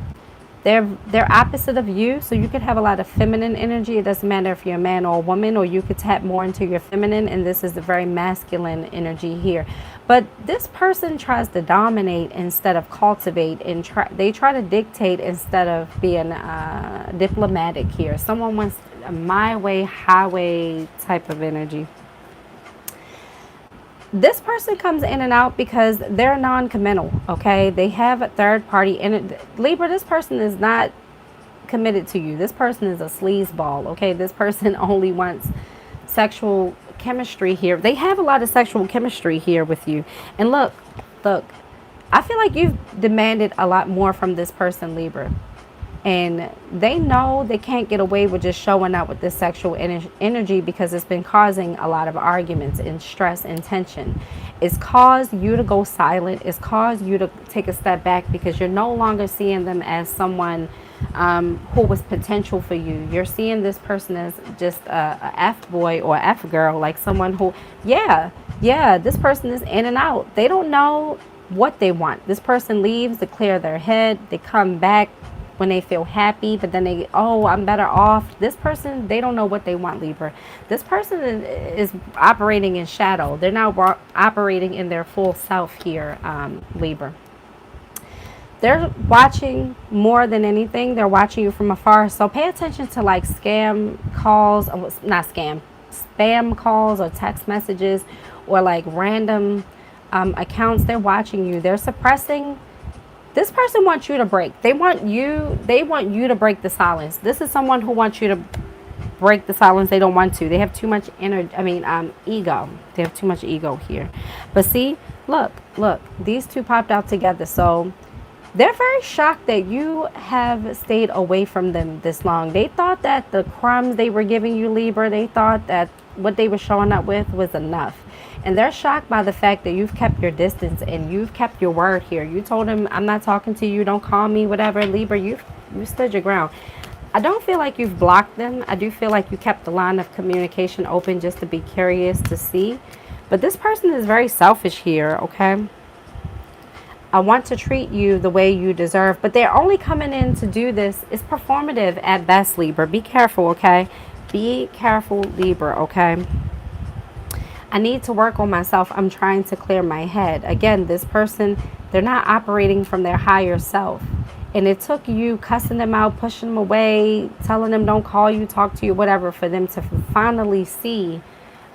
They're opposite of you, so you could have a lot of feminine energy. It doesn't matter if you're a man or a woman, or you could tap more into your feminine, and this is the very masculine energy here. But this person tries to dominate instead of cultivate, and they try to dictate instead of being diplomatic here. Someone wants a my way, highway type of energy. This person comes in and out because they're non-committal, okay? They have a third party. And Libra, this person is not committed to you. This person is a sleazeball, okay? This person only wants sexual chemistry here. They have a lot of sexual chemistry here with you. And look, I feel like you've demanded a lot more from this person, Libra. And they know they can't get away with just showing up with this sexual energy because it's been causing a lot of arguments and stress and tension. It's caused you to go silent. It's caused you to take a step back because you're no longer seeing them as someone who was potential for you. You're seeing this person as just a F-boy or F-girl, like someone who, yeah, this person is in and out. They don't know what they want. This person leaves to clear their head. They come back when they feel happy, but then I'm better off. This person, they don't know what they want, Libra. This person is operating in shadow. They're not operating in their full self here, Libra. They're watching more than anything. They're watching you from afar. So pay attention to like spam calls or text messages or like random accounts. They're watching you. They're suppressing. This person wants you to break. They want you to break the silence. This is someone who wants you to break the silence. They don't want to. They have too much ego. They have too much ego here. But see, look, these two popped out together. So they're very shocked that you have stayed away from them this long. They thought that the crumbs they were giving you, Libra, they thought that what they were showing up with was enough. And they're shocked by the fact that you've kept your distance and you've kept your word here. You told him, I'm not talking to you, don't call me, whatever. Libra, you stood your ground. I don't feel like you've blocked them. I do feel like you kept the line of communication open just to be curious to see. But this person is very selfish here, okay? I want to treat you the way you deserve, but they're only coming in to do this. It's performative at best, Libra. Be careful, okay? Be careful, Libra, okay? I need to work on myself. I'm trying to clear my head. Again, this person, they're not operating from their higher self. And it took you cussing them out, pushing them away, telling them don't call you, talk to you, whatever, for them to finally see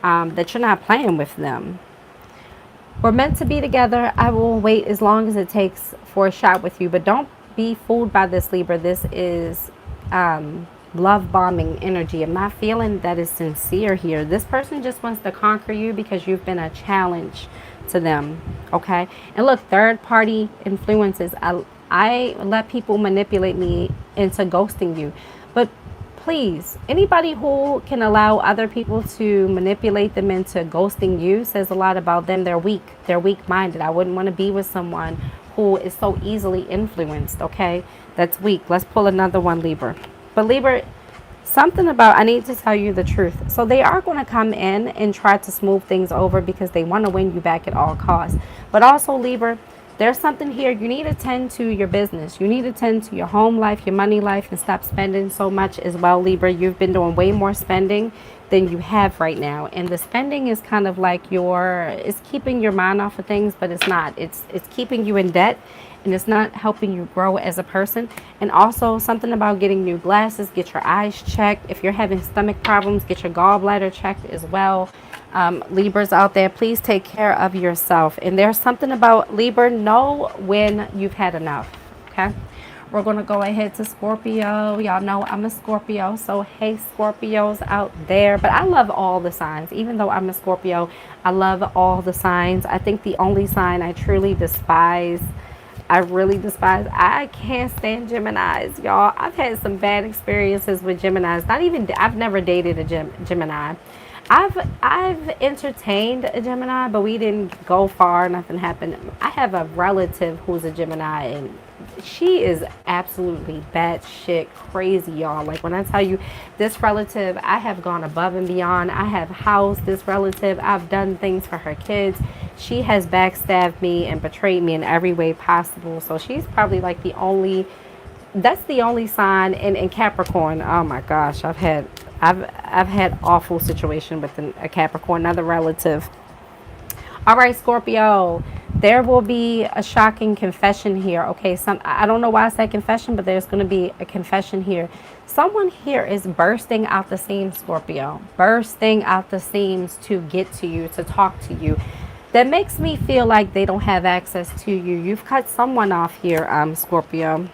that you're not playing with them. We're meant to be together. I will wait as long as it takes for a shot with you. But don't be fooled by this, Libra. This is love bombing energy. I'm not feeling that is sincere here. This person just wants to conquer you because you've been a challenge to them, okay? And look, third party influences. I let people manipulate me into ghosting you, but please, anybody who can allow other people to manipulate them into ghosting you says a lot about them. They're weak. They're weak-minded. I wouldn't want to be with someone who is so easily influenced, okay? That's weak. Let's pull another one, Libra. But Libra, something about, I need to tell you the truth. So they are going to come in and try to smooth things over because they want to win you back at all costs. But also, Libra, there's something here. You need to tend to your business. You need to tend to your home life, your money life, and stop spending so much as well, Libra. You've been doing way more spending than you have right now. And the spending is kind of like it's keeping your mind off of things, but it's not. It's keeping you in debt, and it's not helping you grow as a person. And also something about getting new glasses, get your eyes checked. If you're having stomach problems, get your gallbladder checked as well. Libras out there, please take care of yourself. And there's something about Libra, know when you've had enough. Okay, we're going to go ahead to Scorpio. Y'all know I'm a Scorpio, so hey, Scorpios out there. But I love all the signs. Even though I'm a Scorpio, I love all the signs. I think the only sign I truly despise, I really despise, I can't stand Geminis, y'all. I've had some bad experiences with Geminis. I've never dated a Gemini. I've entertained a Gemini, but we didn't go far. Nothing happened. I have a relative who's a Gemini, and she is absolutely batshit crazy, y'all. Like, when I tell you, this relative, I have gone above and beyond. I have housed this relative. I've done things for her kids. She has backstabbed me and betrayed me in every way possible. So she's probably like that's the only sign in Capricorn. Oh my gosh, I've had awful situation with a Capricorn, another relative. All right, Scorpio, there will be a shocking confession here. Okay, I don't know why I said confession, but there's going to be a confession here. Someone here is bursting out the seams, Scorpio, bursting out the seams to get to you, to talk to you. That makes me feel like they don't have access to you. You've cut someone off here, Scorpio.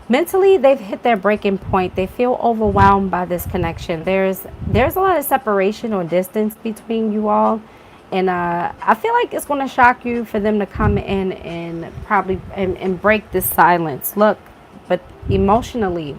Mentally, they've hit their breaking point. They feel overwhelmed by this connection. There's a lot of separation or distance between you all. And I feel like it's going to shock you for them to come in and probably and break this silence. Look, but emotionally,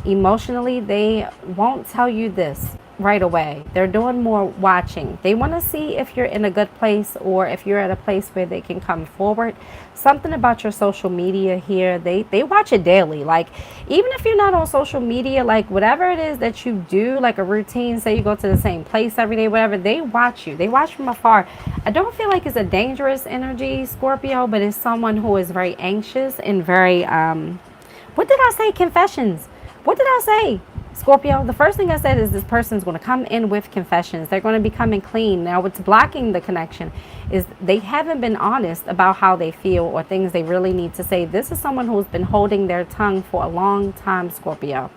they won't tell you this right away. They're doing more watching. They want to see if you're in a good place or if you're at a place where they can come forward. Something about your social media here, they watch it daily. Like, even if you're not on social media, like whatever it is that you do, like a routine, say you go to the same place every day, whatever, they watch you. They watch from afar. I don't feel like it's a dangerous energy, Scorpio, but it's someone who is very anxious and very what did I say? Confessions. What did I say? Scorpio, the first thing I said is this person's going to come in with confessions. They're going to be coming clean. Now, what's blocking the connection is they haven't been honest about how they feel or things they really need to say. This is someone who's been holding their tongue for a long time, Scorpio.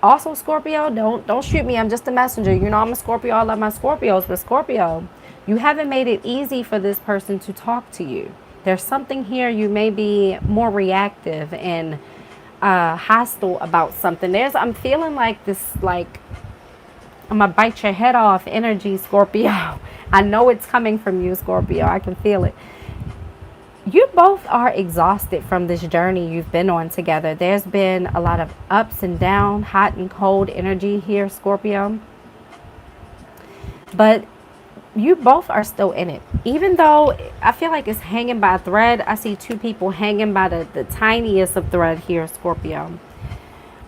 Also, Scorpio, don't shoot me. I'm just a messenger. You know, I'm a Scorpio. I love my Scorpios. But Scorpio, you haven't made it easy for this person to talk to you. There's something here. You may be more reactive and hostile about something. I'm feeling like this, like I'm gonna bite your head off energy, Scorpio. I know it's coming from you, Scorpio. I can feel it. You both are exhausted from this journey you've been on together. There's been a lot of ups and downs, hot and cold energy here, Scorpio. But you both are still in it. Even though I feel like it's hanging by a thread, I see two people hanging by the tiniest of thread here, Scorpio.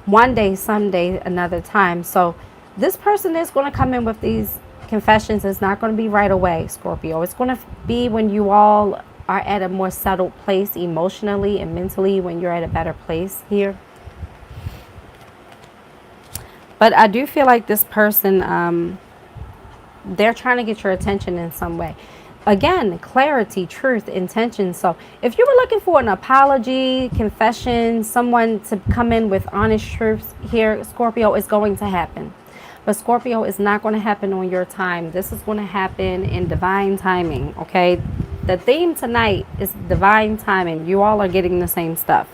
One day, someday, another time. So this person is going to come in with these confessions. It's not going to be right away, Scorpio. It's going to be when you all are at a more settled place emotionally and mentally, when you're at a better place here. But I do feel like this person, they're trying to get your attention in some way. Again, clarity, truth, intention. So if you were looking for an apology, confession, someone to come in with honest truths here, Scorpio, is going to happen. But Scorpio, is not going to happen on your time. This is going to happen in divine timing, okay? The theme tonight is divine timing. You all are getting the same stuff.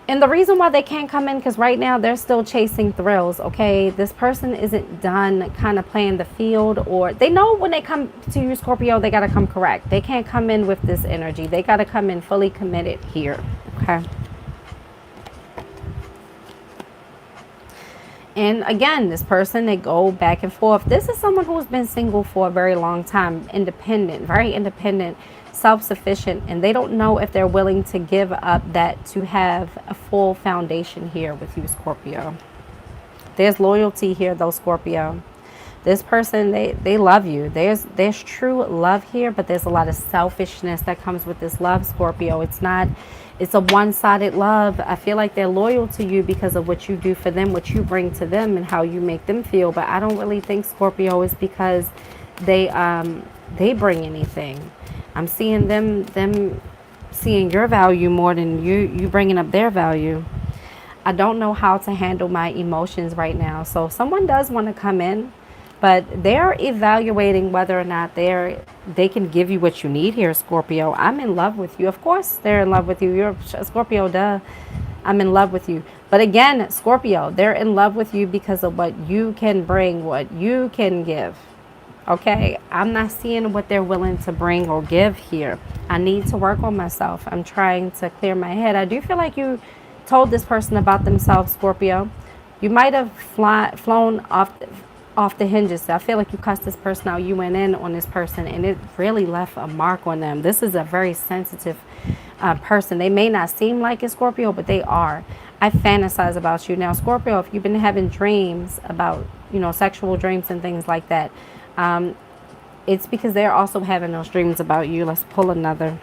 And the reason why they can't come in, because right now they're still chasing thrills, okay? This person isn't done kind of playing the field, or they know when they come to you, Scorpio, they got to come correct. They can't come in with this energy. They got to come in fully committed here, okay? And again, this person, they go back and forth. This is someone who's been single for a very long time, independent, very independent, self-sufficient, and they don't know if they're willing to give up that to have a full foundation here with you, Scorpio. There's loyalty here, though, Scorpio. This person, they love you. There's true love here, but there's a lot of selfishness that comes with this love, Scorpio. It's a one-sided love. I feel like they're loyal to you because of what you do for them, what you bring to them, and how you make them feel. But I don't really think, Scorpio, is because they bring anything. I'm seeing them seeing your value more than you bringing up their value. I don't know how to handle my emotions right now. So someone does want to come in, but they're evaluating whether or not they can give you what you need here, Scorpio. I'm in love with you. Of course they're in love with you. You're a Scorpio, duh. I'm in love with you. But again, Scorpio, they're in love with you because of what you can bring, what you can give. Okay, I'm not seeing what they're willing to bring or give here. I need to work on myself. I'm trying to clear my head. I do feel like you told this person about themselves, Scorpio. You might have flown off the hinges. I feel like you cussed this person out. You went in on this person, and it really left a mark on them. This is a very sensitive person. They may not seem like it, Scorpio, but they are. I fantasize about you. Now, Scorpio, if you've been having dreams about, sexual dreams and things like that, it's because they're also having those dreams about you. Let's pull another.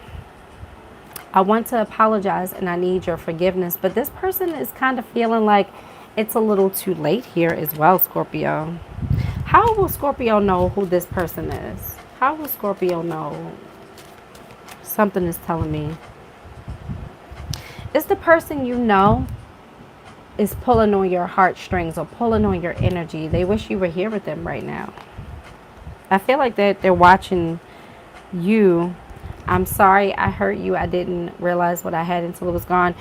I want to apologize and I need your forgiveness. But this person is kind of feeling like it's a little too late here as well, Scorpio. How will Scorpio know who this person is? How will Scorpio know? Something is telling me. It's the person you know is pulling on your heartstrings or pulling on your energy. They wish you were here with them right now. I feel like they're watching you. I'm sorry I hurt you. I didn't realize what I had until it was gone.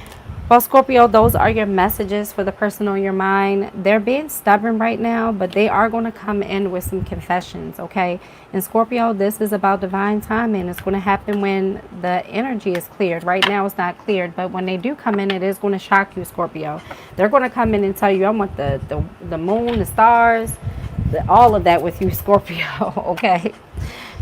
Well, Scorpio, those are your messages for the person on your mind. They're being stubborn right now, but they are going to come in with some confessions, okay? And Scorpio, this is about divine timing. It's going to happen when the energy is cleared. Right now, it's not cleared, but when they do come in, it is going to shock you, Scorpio. They're going to come in and tell you, I want the moon, the stars, all of that with you, Scorpio, okay?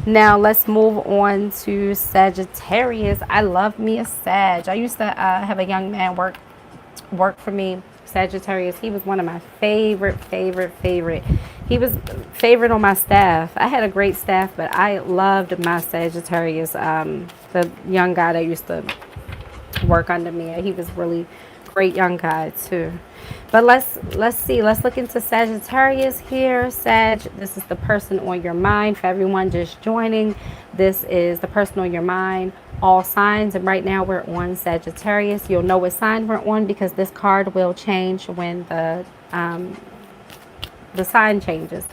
Now, let's move on to Sagittarius. I love me a Sag. I used to have a young man work for me, Sagittarius. He was one of my favorite. He was favorite on my staff. I had a great staff, but I loved my Sagittarius. The young guy that used to work under me, he was really great young guy too. But let's see. Let's look into Sagittarius here. Sag, this is the person on your mind. For everyone just joining, this is the person on your mind. All signs, and right now we're on Sagittarius. You'll know what sign we're on because this card will change when the sign changes.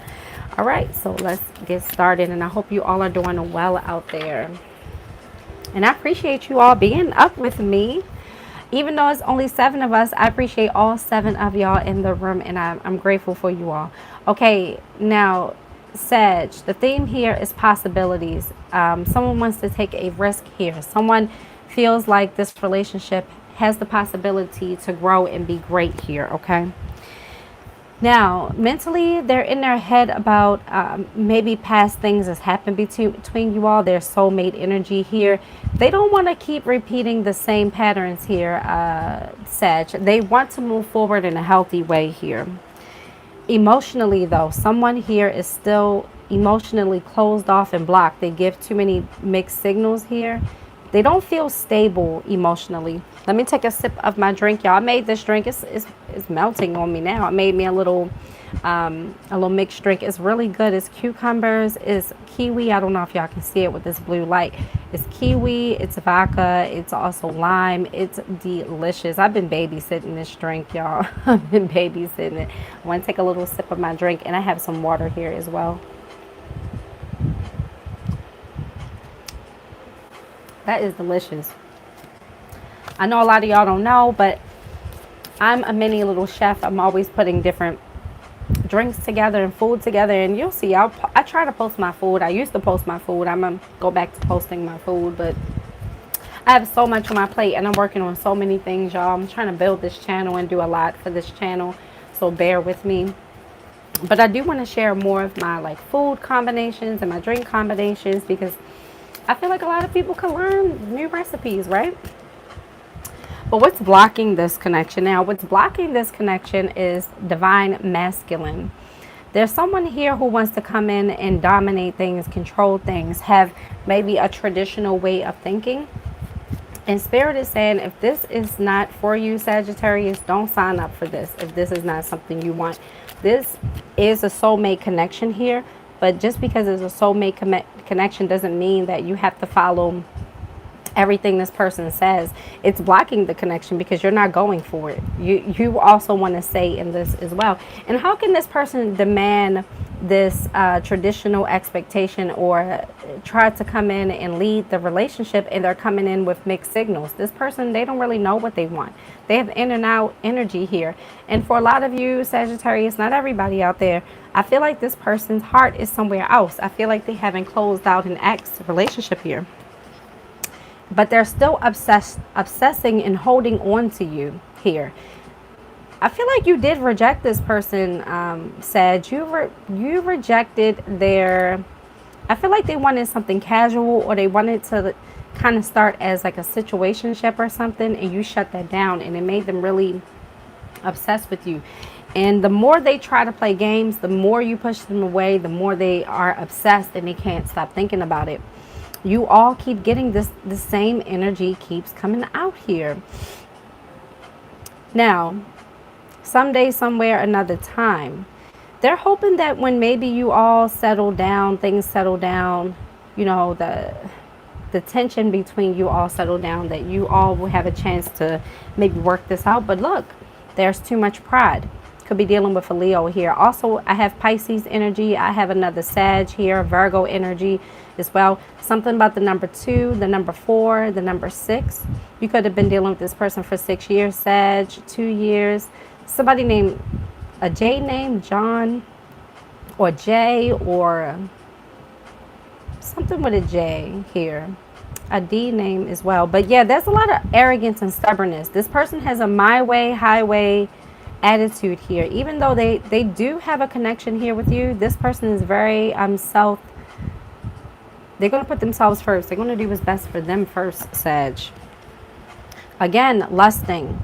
All right, so let's get started, and I hope you all are doing well out there. And I appreciate you all being up with me. Even though it's only 7 of us, I appreciate all 7 of y'all in the room, and I'm grateful for you all. Okay, now, Sag, the theme here is possibilities. Someone wants to take a risk here. Someone feels like this relationship has the possibility to grow and be great here, okay? Now, mentally, they're in their head about maybe past things that's happened between you all. Their soulmate energy here. They don't want to keep repeating the same patterns here, Sag. They want to move forward in a healthy way here. Emotionally, though, someone here is still emotionally closed off and blocked. They give too many mixed signals here. They don't feel stable emotionally. Let me take a sip of my drink, y'all. I made this drink. It's melting on me now. I made me a little mixed drink. It's really good. It's cucumbers. It's kiwi. I don't know if y'all can see it with this blue light. It's kiwi. It's vodka. It's also lime. It's delicious. I've been babysitting this drink, y'all. I've been babysitting it. I want to take a little sip of my drink, and I have some water here as well. That is delicious. I know a lot of y'all don't know, but I'm a mini little chef. I'm always putting different drinks together and food together, and you'll see I try to post my food. I used to post my food. I'm gonna go back to posting my food, but I have so much on my plate and I'm working on so many things, y'all. I'm trying to build this channel and do a lot for this channel. so bear with me. But I do want to share more of my like food combinations and my drink combinations, because I feel like a lot of people can learn new recipes, right? But what's blocking this connection now? What's blocking this connection is divine masculine. There's someone here who wants to come in and dominate things, control things, have maybe a traditional way of thinking. And Spirit is saying, if this is not for you, Sagittarius, don't sign up for this. If this is not something you want, this is a soulmate connection here. But just because it's a soulmate connection doesn't mean that you have to follow everything this person says. It's blocking the connection because you're not going for it. You also want to say in this as well. And how can this person demand this traditional expectation or try to come in and lead the relationship, and they're coming in with mixed signals? This person, they don't really know what they want. They have in and out energy here. And for a lot of you Sagittarius, not everybody out there, I feel like this person's heart is somewhere else. I feel like they haven't closed out an ex relationship here, but they're still obsessing and holding on to you here. I feel like you did reject this person, Sag. You rejected their, I feel like they wanted something casual, or they wanted to kind of start as like a situationship or something, and you shut that down, and it made them really obsessed with you. And the more they try to play games, the more you push them away, the more they are obsessed and they can't stop thinking about it. You all keep getting this, the same energy keeps coming out here. Now, someday, somewhere, another time, they're hoping that when maybe you all settle down, things settle down, you know, the tension between you all settle down, that you all will have a chance to maybe work this out. But look, there's too much pride. Could be dealing with a Leo here. Also, I have Pisces energy. I have another Sag here, Virgo energy as well. Something about the number 2, the number 4, the number 6. You could have been dealing with this person for 6 years, Sag, 2 years. Somebody named, a J name, John, or J, or something with a J here. A D name as well. But yeah, there's a lot of arrogance and stubbornness. This person has a my way, highway attitude here. Even though they do have a connection here with you, this person is very they're going to put themselves first. They're going to do what's best for them first, Sag. Again, lusting.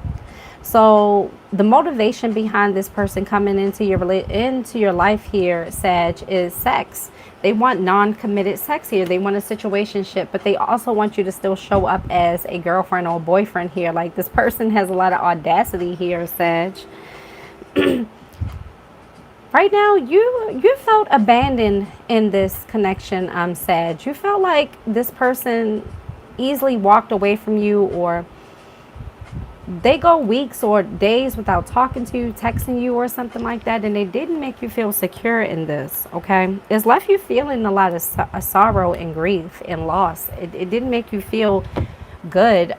So the motivation behind this person coming into your life here, Sag, is sex. They want non-committed sex here. They want a situationship, but they also want you to still show up as a girlfriend or boyfriend here. Like, this person has a lot of audacity here, Sag. Right now, you felt abandoned in this connection, Sag. You felt like this person easily walked away from you, or they go weeks or days without talking to you, texting you or something like that, and they didn't make you feel secure in this, okay? It's left you feeling a lot of sorrow and grief and loss. It didn't make you feel good,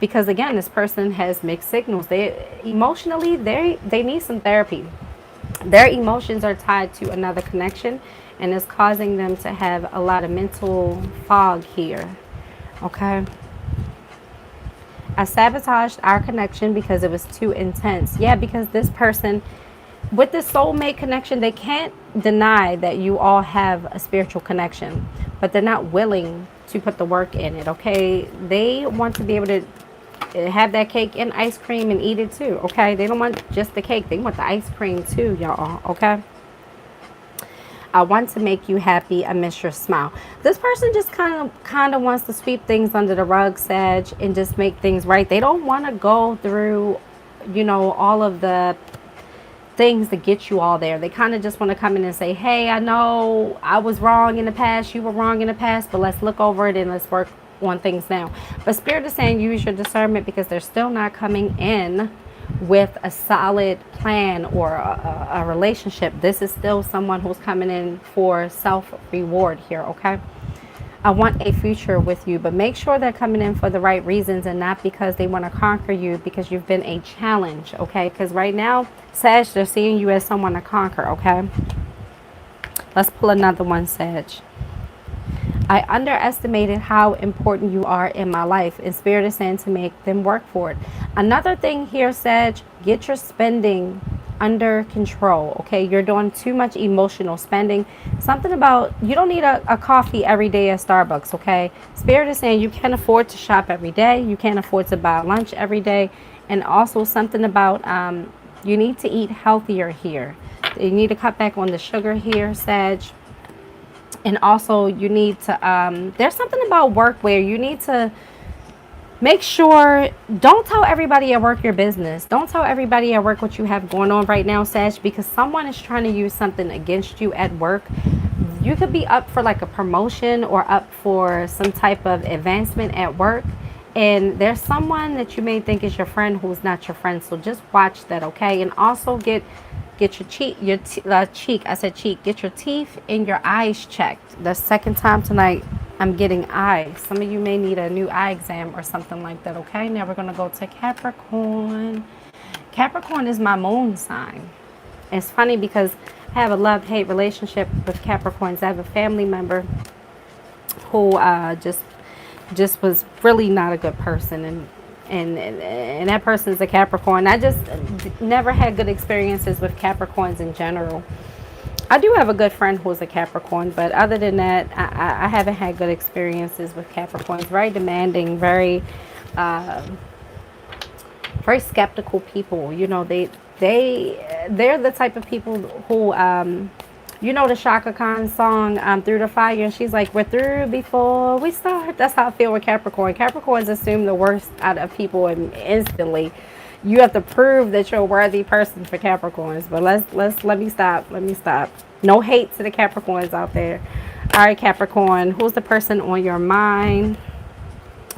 because again, this person has mixed signals. They emotionally, they need some therapy. Their emotions are tied to another connection, and it's causing them to have a lot of mental fog here, okay? I sabotaged our connection because it was too intense. Yeah, because this person, with this soulmate connection, they can't deny that you all have a spiritual connection, but they're not willing to put the work in it, okay? They want to be able to have that cake and ice cream and eat it too, okay? They don't want just the cake. They want the ice cream too, y'all, okay? I want to make you happy. I miss your smile. This person just kind of wants to sweep things under the rug, Sag, and just make things right. They don't want to go through, you know, all of the things to get you all there. They kind of just want to come in and say, hey, I know I was wrong in the past. You were wrong in the past, but let's look over it and let's work on things now. But Spirit is saying use your discernment, because they're still not coming in with a solid plan or a relationship. This is still someone who's coming in for self-reward here, okay? I want a future with you, but make sure they're coming in for the right reasons and not because they want to conquer you, because you've been a challenge, okay? Because right now, Sag, they're seeing you as someone to conquer, okay? Let's pull another one, Sag. I underestimated how important you are in my life, and Spirit is saying to make them work for it. Another thing here, Sag, get your spending under control. Okay, you're doing too much emotional spending. Something about you don't need a coffee every day at Starbucks. Okay, Spirit is saying you can't afford to shop every day, you can't afford to buy lunch every day. And also something about you need to eat healthier here. You need to cut back on the sugar here, Sag. And also you need to there's something about work where you need to make sure, don't tell everybody at work your business. Don't tell everybody at work what you have going on right now, Sag, because someone is trying to use something against you at work. You could be up for like a promotion or up for some type of advancement at work, and there's someone that you may think is your friend who's not your friend. So just watch that, okay? And also get your cheek, cheek. I said cheek. Get your teeth and your eyes checked. The second time tonight, I'm getting eyes. Some of you may need a new eye exam or something like that, okay? Now we're going to go to Capricorn. Capricorn is my moon sign. It's funny because I have a love-hate relationship with Capricorns. I have a family member who just was really not a good person, and that person is a Capricorn. I just never had good experiences with Capricorns in general. I do have a good friend who's a Capricorn, but other than that, I haven't had good experiences with Capricorns. Very demanding, very skeptical people. You know, they're the type of people who, you know, the Shaka Khan song, Through the Fire, and she's like, we're through before we start. That's how I feel with Capricorn. Capricorns assume the worst out of people and instantly. You have to prove that you're a worthy person for Capricorns. But let me stop. No hate to the Capricorns out there. All right, Capricorn, who's the person on your mind?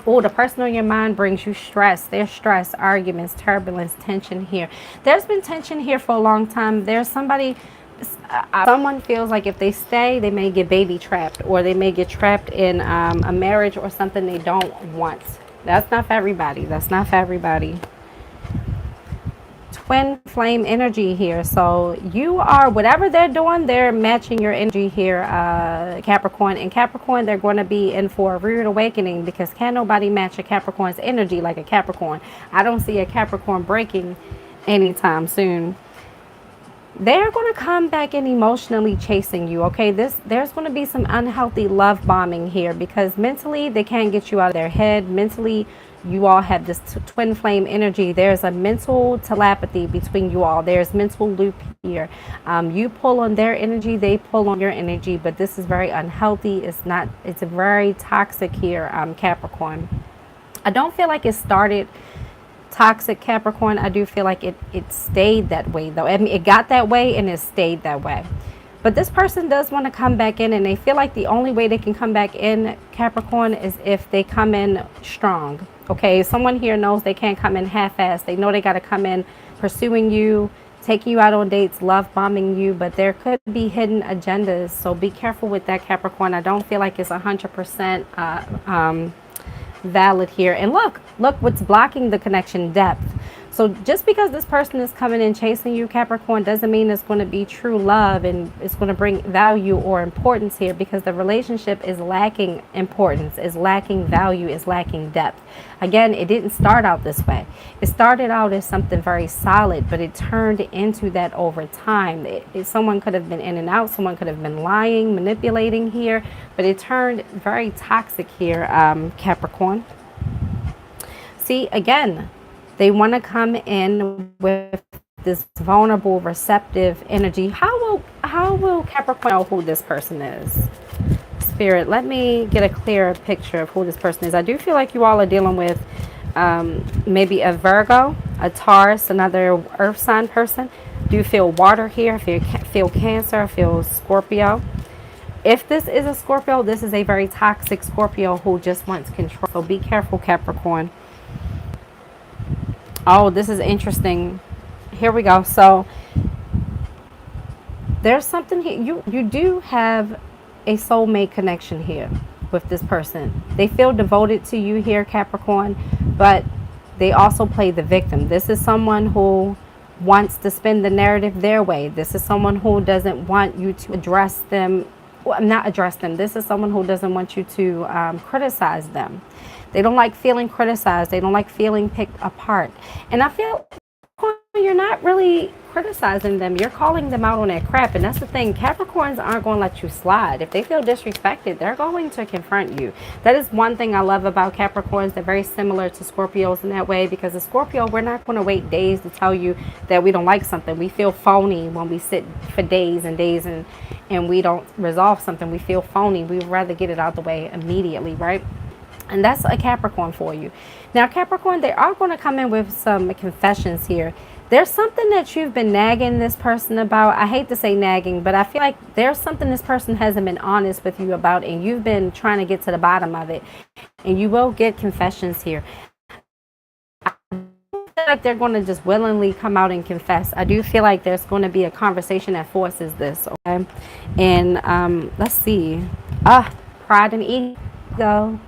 Oh, the person on your mind brings you stress. There's stress, arguments, turbulence, tension here. There's been tension here for a long time. There's somebody, someone feels like if they stay, they may get baby trapped, or they may get trapped in a marriage or something they don't want. That's not for everybody. That's not for everybody. Twin flame energy here. So you are, whatever they're doing, they're matching your energy here, Capricorn. And Capricorn, they're going to be in for a rude awakening, because can't nobody match a Capricorn's energy like a Capricorn. I don't see a Capricorn breaking anytime soon. They're going to come back in emotionally chasing you, okay? There's going to be some unhealthy love bombing here, because mentally they can't get you out of their head. Mentally, you all have this twin flame energy. There's a mental telepathy between you all. There's mental loop here. You pull on their energy, they pull on your energy, but this is very unhealthy. It's a very toxic here, Capricorn. I don't feel like it started toxic, Capricorn. I do feel like it stayed that way, though. I mean, it got that way and it stayed that way. But this person does want to come back in, and they feel like the only way they can come back in, Capricorn, is if they come in strong. Okay, someone here knows they can't come in half-assed. They know they got to come in pursuing you, taking you out on dates, love bombing you, but there could be hidden agendas. So be careful with that, Capricorn. I don't feel like it's 100% valid here. And look what's blocking the connection: depth. So just because this person is coming in chasing you, Capricorn, doesn't mean it's going to be true love and it's going to bring value or importance here, because the relationship is lacking importance, is lacking value, is lacking depth. Again, it didn't start out this way. It started out as something very solid, but it turned into that over time. Someone could have been in and out. Someone could have been lying, manipulating here, but it turned very toxic here, Capricorn. See, again, they want to come in with this vulnerable, receptive energy. How will Capricorn know who this person is? Spirit, let me get a clearer picture of who this person is. I do feel like you all are dealing with maybe a Virgo, a Taurus, another earth sign person. Do you feel water here? Feel Cancer, feel Scorpio. If this is a Scorpio, this is a very toxic Scorpio who just wants control. So be careful, Capricorn. Oh, this is interesting. Here we go. So there's something here. You do have a soulmate connection here with this person. They feel devoted to you here, Capricorn, but they also play the victim. This is someone who wants to spin the narrative their way. This is someone who doesn't want you to address them. Well, not address them. This is someone who doesn't want you to criticize them. They don't like feeling criticized. They don't like feeling picked apart. And I feel you're not really criticizing them. You're calling them out on that crap. And that's the thing. Capricorns aren't going to let you slide. If they feel disrespected, they're going to confront you. That is one thing I love about Capricorns. They're very similar to Scorpios in that way, because a Scorpio, we're not going to wait days to tell you that we don't like something. We feel phony when we sit for days and days and we don't resolve something. We feel phony. We'd rather get it out the way immediately, right? And that's a Capricorn for you. Now, Capricorn, they are going to come in with some confessions here. There's something that you've been nagging this person about. I hate to say nagging, but I feel like there's something this person hasn't been honest with you about, and you've been trying to get to the bottom of it. And you will get confessions here. I feel like they're going to just willingly come out and confess. I do feel like there's going to be a conversation that forces this, okay? And let's see. Pride and ego.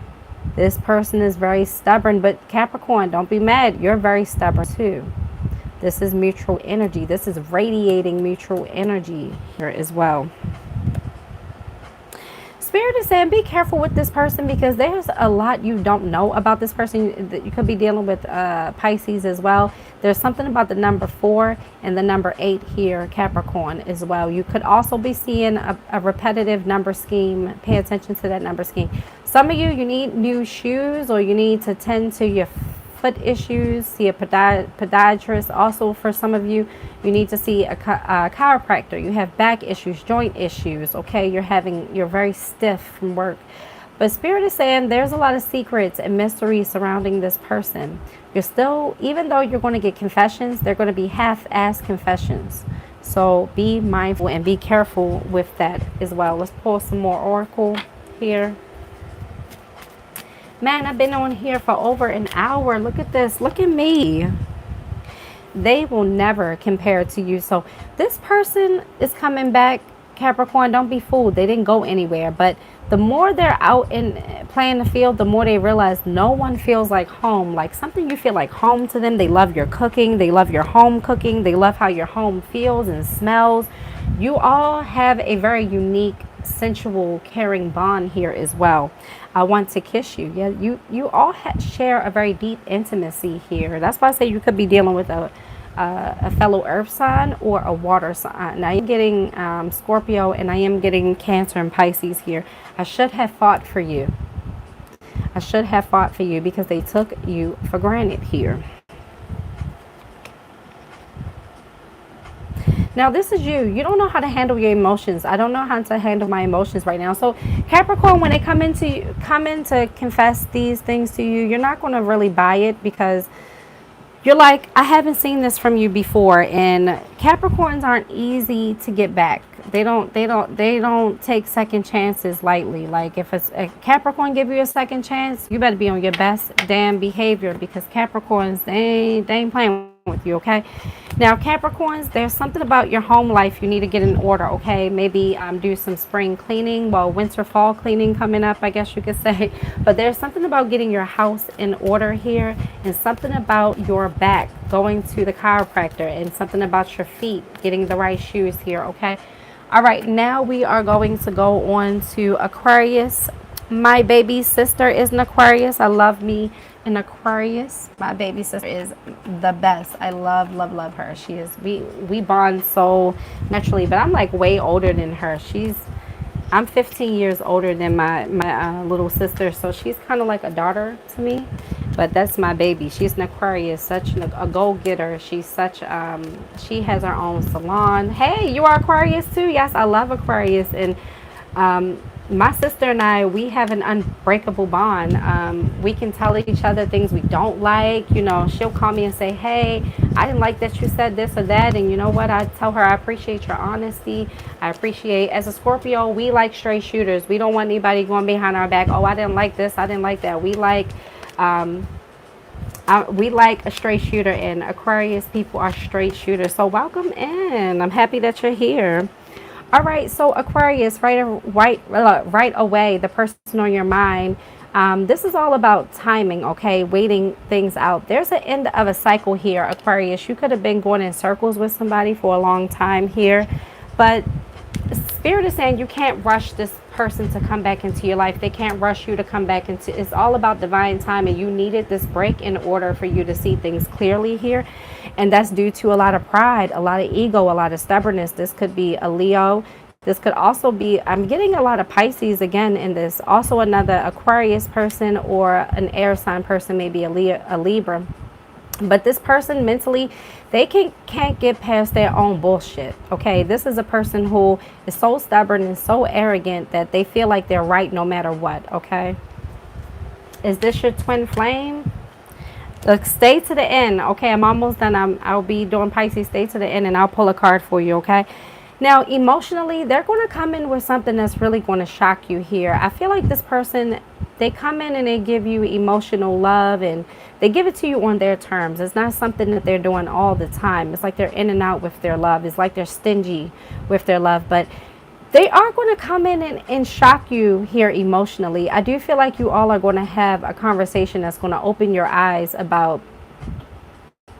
This person is very stubborn, but Capricorn, don't be mad. You're very stubborn too. This is mutual energy. This is radiating mutual energy here as well. Spirit is saying be careful with this person, because there's a lot you don't know about this person. You could be dealing with Pisces as well. There's something about the number 4 and the number 8 here, Capricorn, as well. You could also be seeing a repetitive number scheme. Pay attention to that number scheme. Some of you need new shoes, or you need to tend to your foot issues, see a podiatrist. Also, for some of you, you need to see a chiropractor. You have back issues, joint issues, okay? You're very stiff from work. But Spirit is saying there's a lot of secrets and mysteries surrounding this person. You're still, even though you're going to get confessions, they're going to be half-assed confessions. So be mindful and be careful with that as well. Let's pull some more oracle here. Man, I've been on here for over an hour. Look at this. Look at me. They will never compare to you. So this person is coming back. Capricorn, don't be fooled. They didn't go anywhere. But the more they're out and playing the field, the more they realize no one feels like home. Like something you feel like home to them. They love your cooking. They love your home cooking. They love how your home feels and smells. You all have a very unique, sensual, caring bond here as well. I want to kiss you. Yeah, you all share a very deep intimacy here. That's why I say you could be dealing with a fellow earth sign or a water sign. Now, I'm getting Scorpio, and I am getting Cancer and Pisces here. I should have fought for you. I should have fought for you, because they took you for granted here. Now, this is you. You don't know how to handle your emotions. I don't know how to handle my emotions right now. So, Capricorn, when they come in to confess these things to you, you're not going to really buy it, because you're like, I haven't seen this from you before. And Capricorns aren't easy to get back. They don't take second chances lightly. Like if a Capricorn give you a second chance, you better be on your best damn behavior, because Capricorns, they ain't playing with you, okay? Now, Capricorns, there's something about your home life you need to get in order, okay? Maybe do some spring cleaning, well, winter, fall cleaning coming up, I guess you could say. But there's something about getting your house in order here, and something about your back, going to the chiropractor, and something about your feet, getting the right shoes here, okay? All right, now we are going to go on to Aquarius. My baby sister is an Aquarius. I love me an Aquarius. My baby sister is the best. I love her. She is, we bond so naturally, but I'm like way older than her. I'm 15 years older than my little sister, so she's kind of like a daughter to me. But that's my baby. She's an Aquarius, such a go-getter. She's such she has her own salon. Hey, you are Aquarius too? Yes, I love Aquarius. And my sister and I, we have an unbreakable bond. We can tell each other things we don't like. You know, she'll call me and say, hey, I didn't like that you said this or that. And you know what? I tell her I appreciate your honesty. I appreciate, as a Scorpio, we like straight shooters. We don't want anybody going behind our back. Oh, I didn't like this. I didn't like that. We like a straight shooter, and Aquarius people are straight shooters. So welcome in. I'm happy that you're here. All right, so Aquarius, right away, the person on your mind, this is all about timing, okay, waiting things out. There's an end of a cycle here, Aquarius. You could have been going in circles with somebody for a long time here, but Spirit is saying you can't rush this person to come back into your life. They can't rush you to come back into. It's all about divine timing. You needed this break in order for you to see things clearly here. And that's due to a lot of pride, a lot of ego, a lot of stubbornness. This could be a Leo. This could also be, I'm getting a lot of Pisces again in this. Also another Aquarius person or an air sign person, maybe a Libra. But this person mentally, they can't get past their own bullshit. Okay, this is a person who is so stubborn and so arrogant that they feel like they're right no matter what. Okay, is this your twin flame? Look, stay to the end. Okay, I'm almost done. I'll be doing Pisces. Stay to the end and I'll pull a card for you. Okay, now emotionally, they're going to come in with something that's really going to shock you here. I feel like this person, they come in and they give you emotional love and they give it to you on their terms. It's not something that they're doing all the time. It's like they're in and out with their love. It's like they're stingy with their love. But they are going to come in and shock you here emotionally. I do feel like you all are going to have a conversation that's going to open your eyes about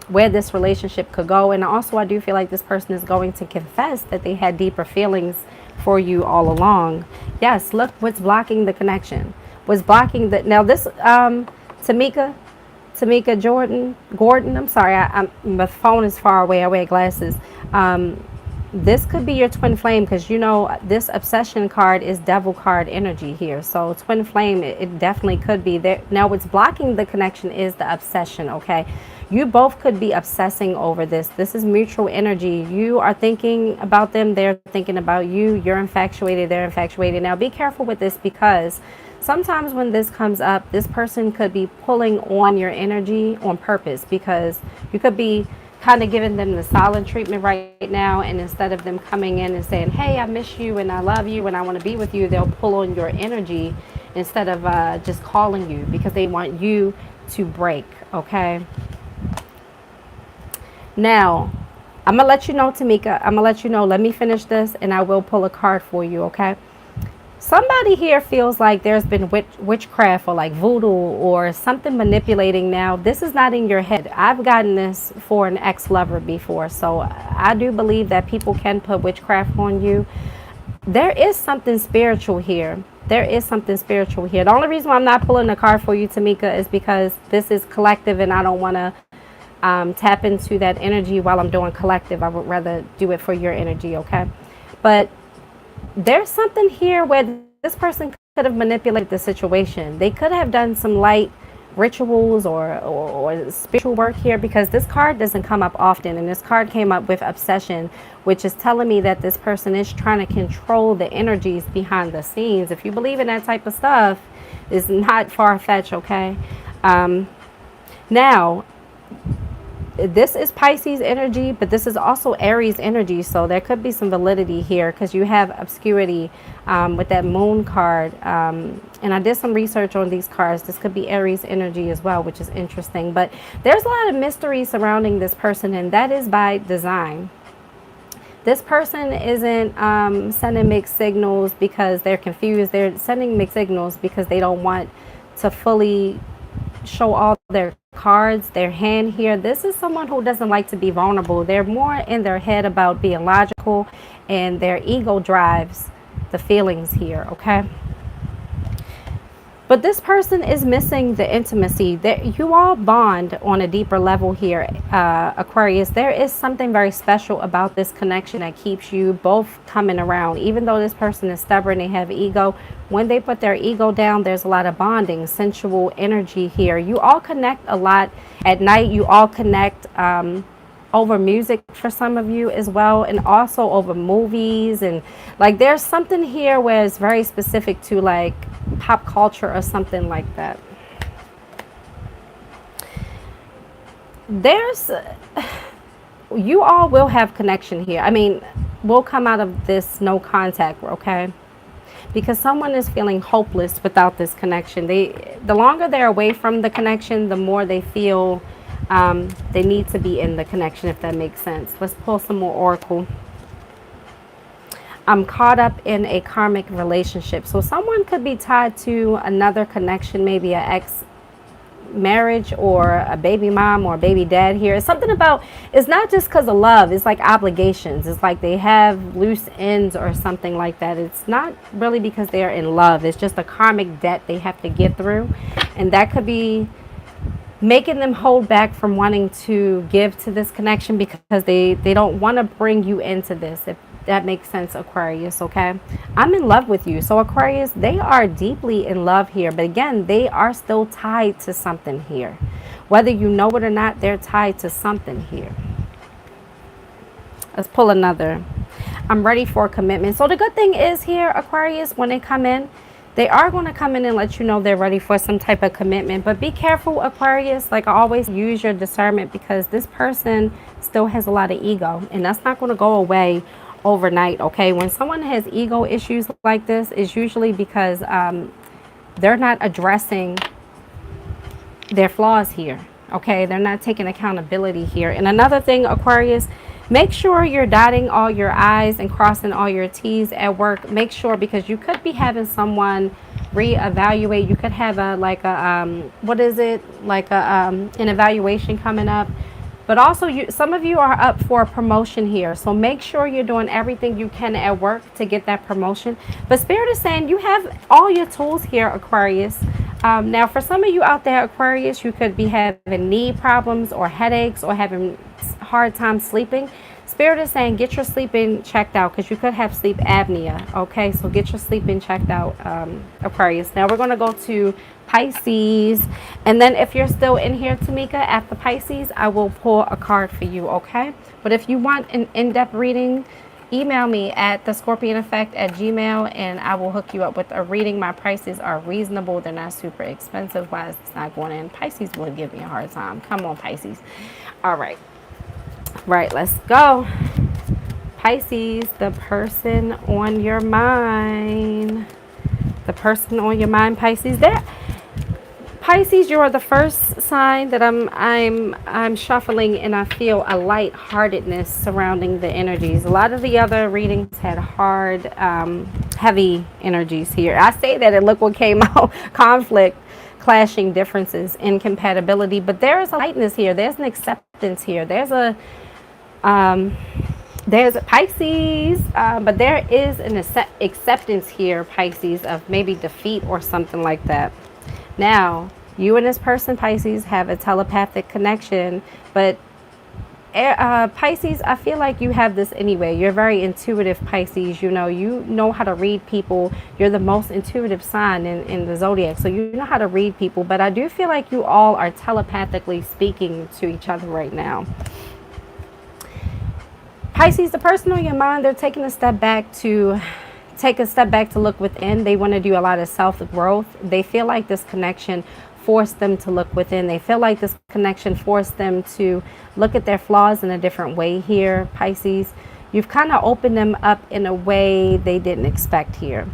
where this relationship could go. And also, I do feel like this person is going to confess that they had deeper feelings for you all along. Yes, look what's blocking the connection. What's blocking the... Now, this, Tamika Gordon, I'm sorry, my phone is far away. I wear glasses. This could be your twin flame because, you know, this obsession card is devil card energy here. So twin flame, it definitely could be there. Now, what's blocking the connection is the obsession, okay? You both could be obsessing over this. This is mutual energy. You are thinking about them. They're thinking about you. You're infatuated. They're infatuated. Now, be careful with this because sometimes when this comes up, this person could be pulling on your energy on purpose because you could be kind of giving them the silent treatment right now. And instead of them coming in and saying, hey, I miss you and I love you and I want to be with you, they'll pull on your energy instead of just calling you because they want you to break, okay? Now, I'm going to let you know, Tamika, I'm going to let you know, let me finish this and I will pull a card for you, okay? Somebody here feels like there's been witchcraft or like voodoo or something manipulating. Now, this is not in your head. I've gotten this for an ex-lover before. So I do believe that people can put witchcraft on you. There is something spiritual here. There is something spiritual here. The only reason why I'm not pulling a card for you, Tamika, is because this is collective and I don't want to tap into that energy while I'm doing collective. I would rather do it for your energy, okay? But there's something here where this person could have manipulated the situation. They could have done some light rituals or spiritual work here because this card doesn't come up often. And this card came up with obsession, which is telling me that this person is trying to control the energies behind the scenes. If you believe in that type of stuff, it's not far-fetched, okay? Now, this is Pisces energy, but this is also Aries energy. So there could be some validity here because you have obscurity with that moon card. And I did some research on these cards. This could be Aries energy as well, which is interesting. But there's a lot of mystery surrounding this person, and that is by design. This person isn't sending mixed signals because they're confused. They're sending mixed signals because they don't want to fully show all their cards, their hand here. This is someone who doesn't like to be vulnerable. They're more in their head about being logical, and their ego drives the feelings here, okay? But this person is missing the intimacy. That you all bond on a deeper level here, Aquarius. There is something very special about this connection that keeps you both coming around. Even though this person is stubborn, they have ego. When they put their ego down, there's a lot of bonding, sensual energy here. You all connect a lot at night. You all connect over music for some of you as well, and also over movies. And like there's something here where it's very specific to like pop culture or something like that. There's you all will have connection here. I mean, we'll come out of this no contact, okay? Because someone is feeling hopeless without this connection. The longer they're away from the connection, the more they feel they need to be in the connection, if that makes sense. Let's pull some more oracle. I'm caught up in a karmic relationship. So someone could be tied to another connection, maybe an ex marriage or a baby mom or a baby dad here. It's something about, it's not just because of love. It's like obligations. It's like they have loose ends or something like that. It's not really because they're in love. It's just a karmic debt they have to get through. And that could be making them hold back from wanting to give to this connection because they don't want to bring you into this, if that makes sense, Aquarius. Okay, I'm in love with you. So Aquarius, they are deeply in love here, but again, they are still tied to something here. Whether you know it or not, they're tied to something here. Let's pull another. I'm ready for commitment. So the good thing is here, Aquarius, when they come in, they are going to come in and let you know they're ready for some type of commitment. But be careful, Aquarius. Like I always, use your discernment, because this person still has a lot of ego, and that's not going to go away overnight. Okay, when someone has ego issues like this, is usually because they're not addressing their flaws here. Okay, they're not taking accountability here. And another thing, Aquarius, make sure you're dotting all your I's and crossing all your T's at work. Make sure, because you could be having someone reevaluate. You could have a what is it, like an evaluation coming up. But also, some of you are up for a promotion here. So make sure you're doing everything you can at work to get that promotion. But Spirit is saying you have all your tools here, Aquarius. Now, for some of you out there, Aquarius, you could be having knee problems or headaches or having hard time sleeping. Spirit is saying get your sleeping checked out, because you could have sleep apnea. Okay, so get your sleeping checked out, Aquarius. Now we're going to go to Pisces, and then if you're still in here, Tamika, after Pisces, I will pull a card for you. Okay, but if you want an in-depth reading, email me at thescorpioneffect@gmail.com, and I will hook you up with a reading. My prices are reasonable. They're not super expensive. Why it's not going in? Pisces will give me a hard time. Come on, Pisces. All right. Right, let's go. Pisces, the person on your mind. The person on your mind, Pisces. There, Pisces, you are the first sign that I'm shuffling, and I feel a lightheartedness surrounding the energies. A lot of the other readings had hard, heavy energies here. I say that, and look what came out: conflict, clashing differences, incompatibility. But there is a lightness here. There's an acceptance here. There's a Pisces, but there is an acceptance here, Pisces, of maybe defeat or something like that. Now, you and this person, Pisces, have a telepathic connection, but Pisces, I feel like you have this anyway. You're very intuitive, Pisces. You know how to read people. You're the most intuitive sign in the zodiac, so you know how to read people. But I do feel like you all are telepathically speaking to each other right now. Pisces, the person on your mind, they're taking a step back to look within. They want to do a lot of self-growth. They feel like this connection forced them to look within. They feel like this connection forced them to look at their flaws in a different way here, Pisces. You've kind of opened them up in a way they didn't expect here.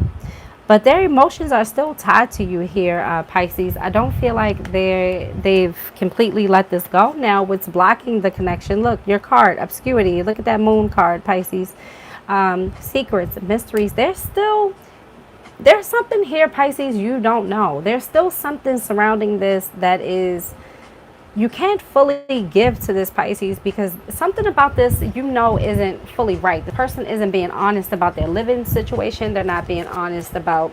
But their emotions are still tied to you here, Pisces. I don't feel like they've completely let this go. Now, what's blocking the connection? Look, your card, obscurity. Look at that moon card, Pisces. Secrets, mysteries. There's something here, Pisces, you don't know. There's still something surrounding this that is, you can't fully give to this, Pisces, because something about this, isn't fully right. The person isn't being honest about their living situation. They're not being honest about,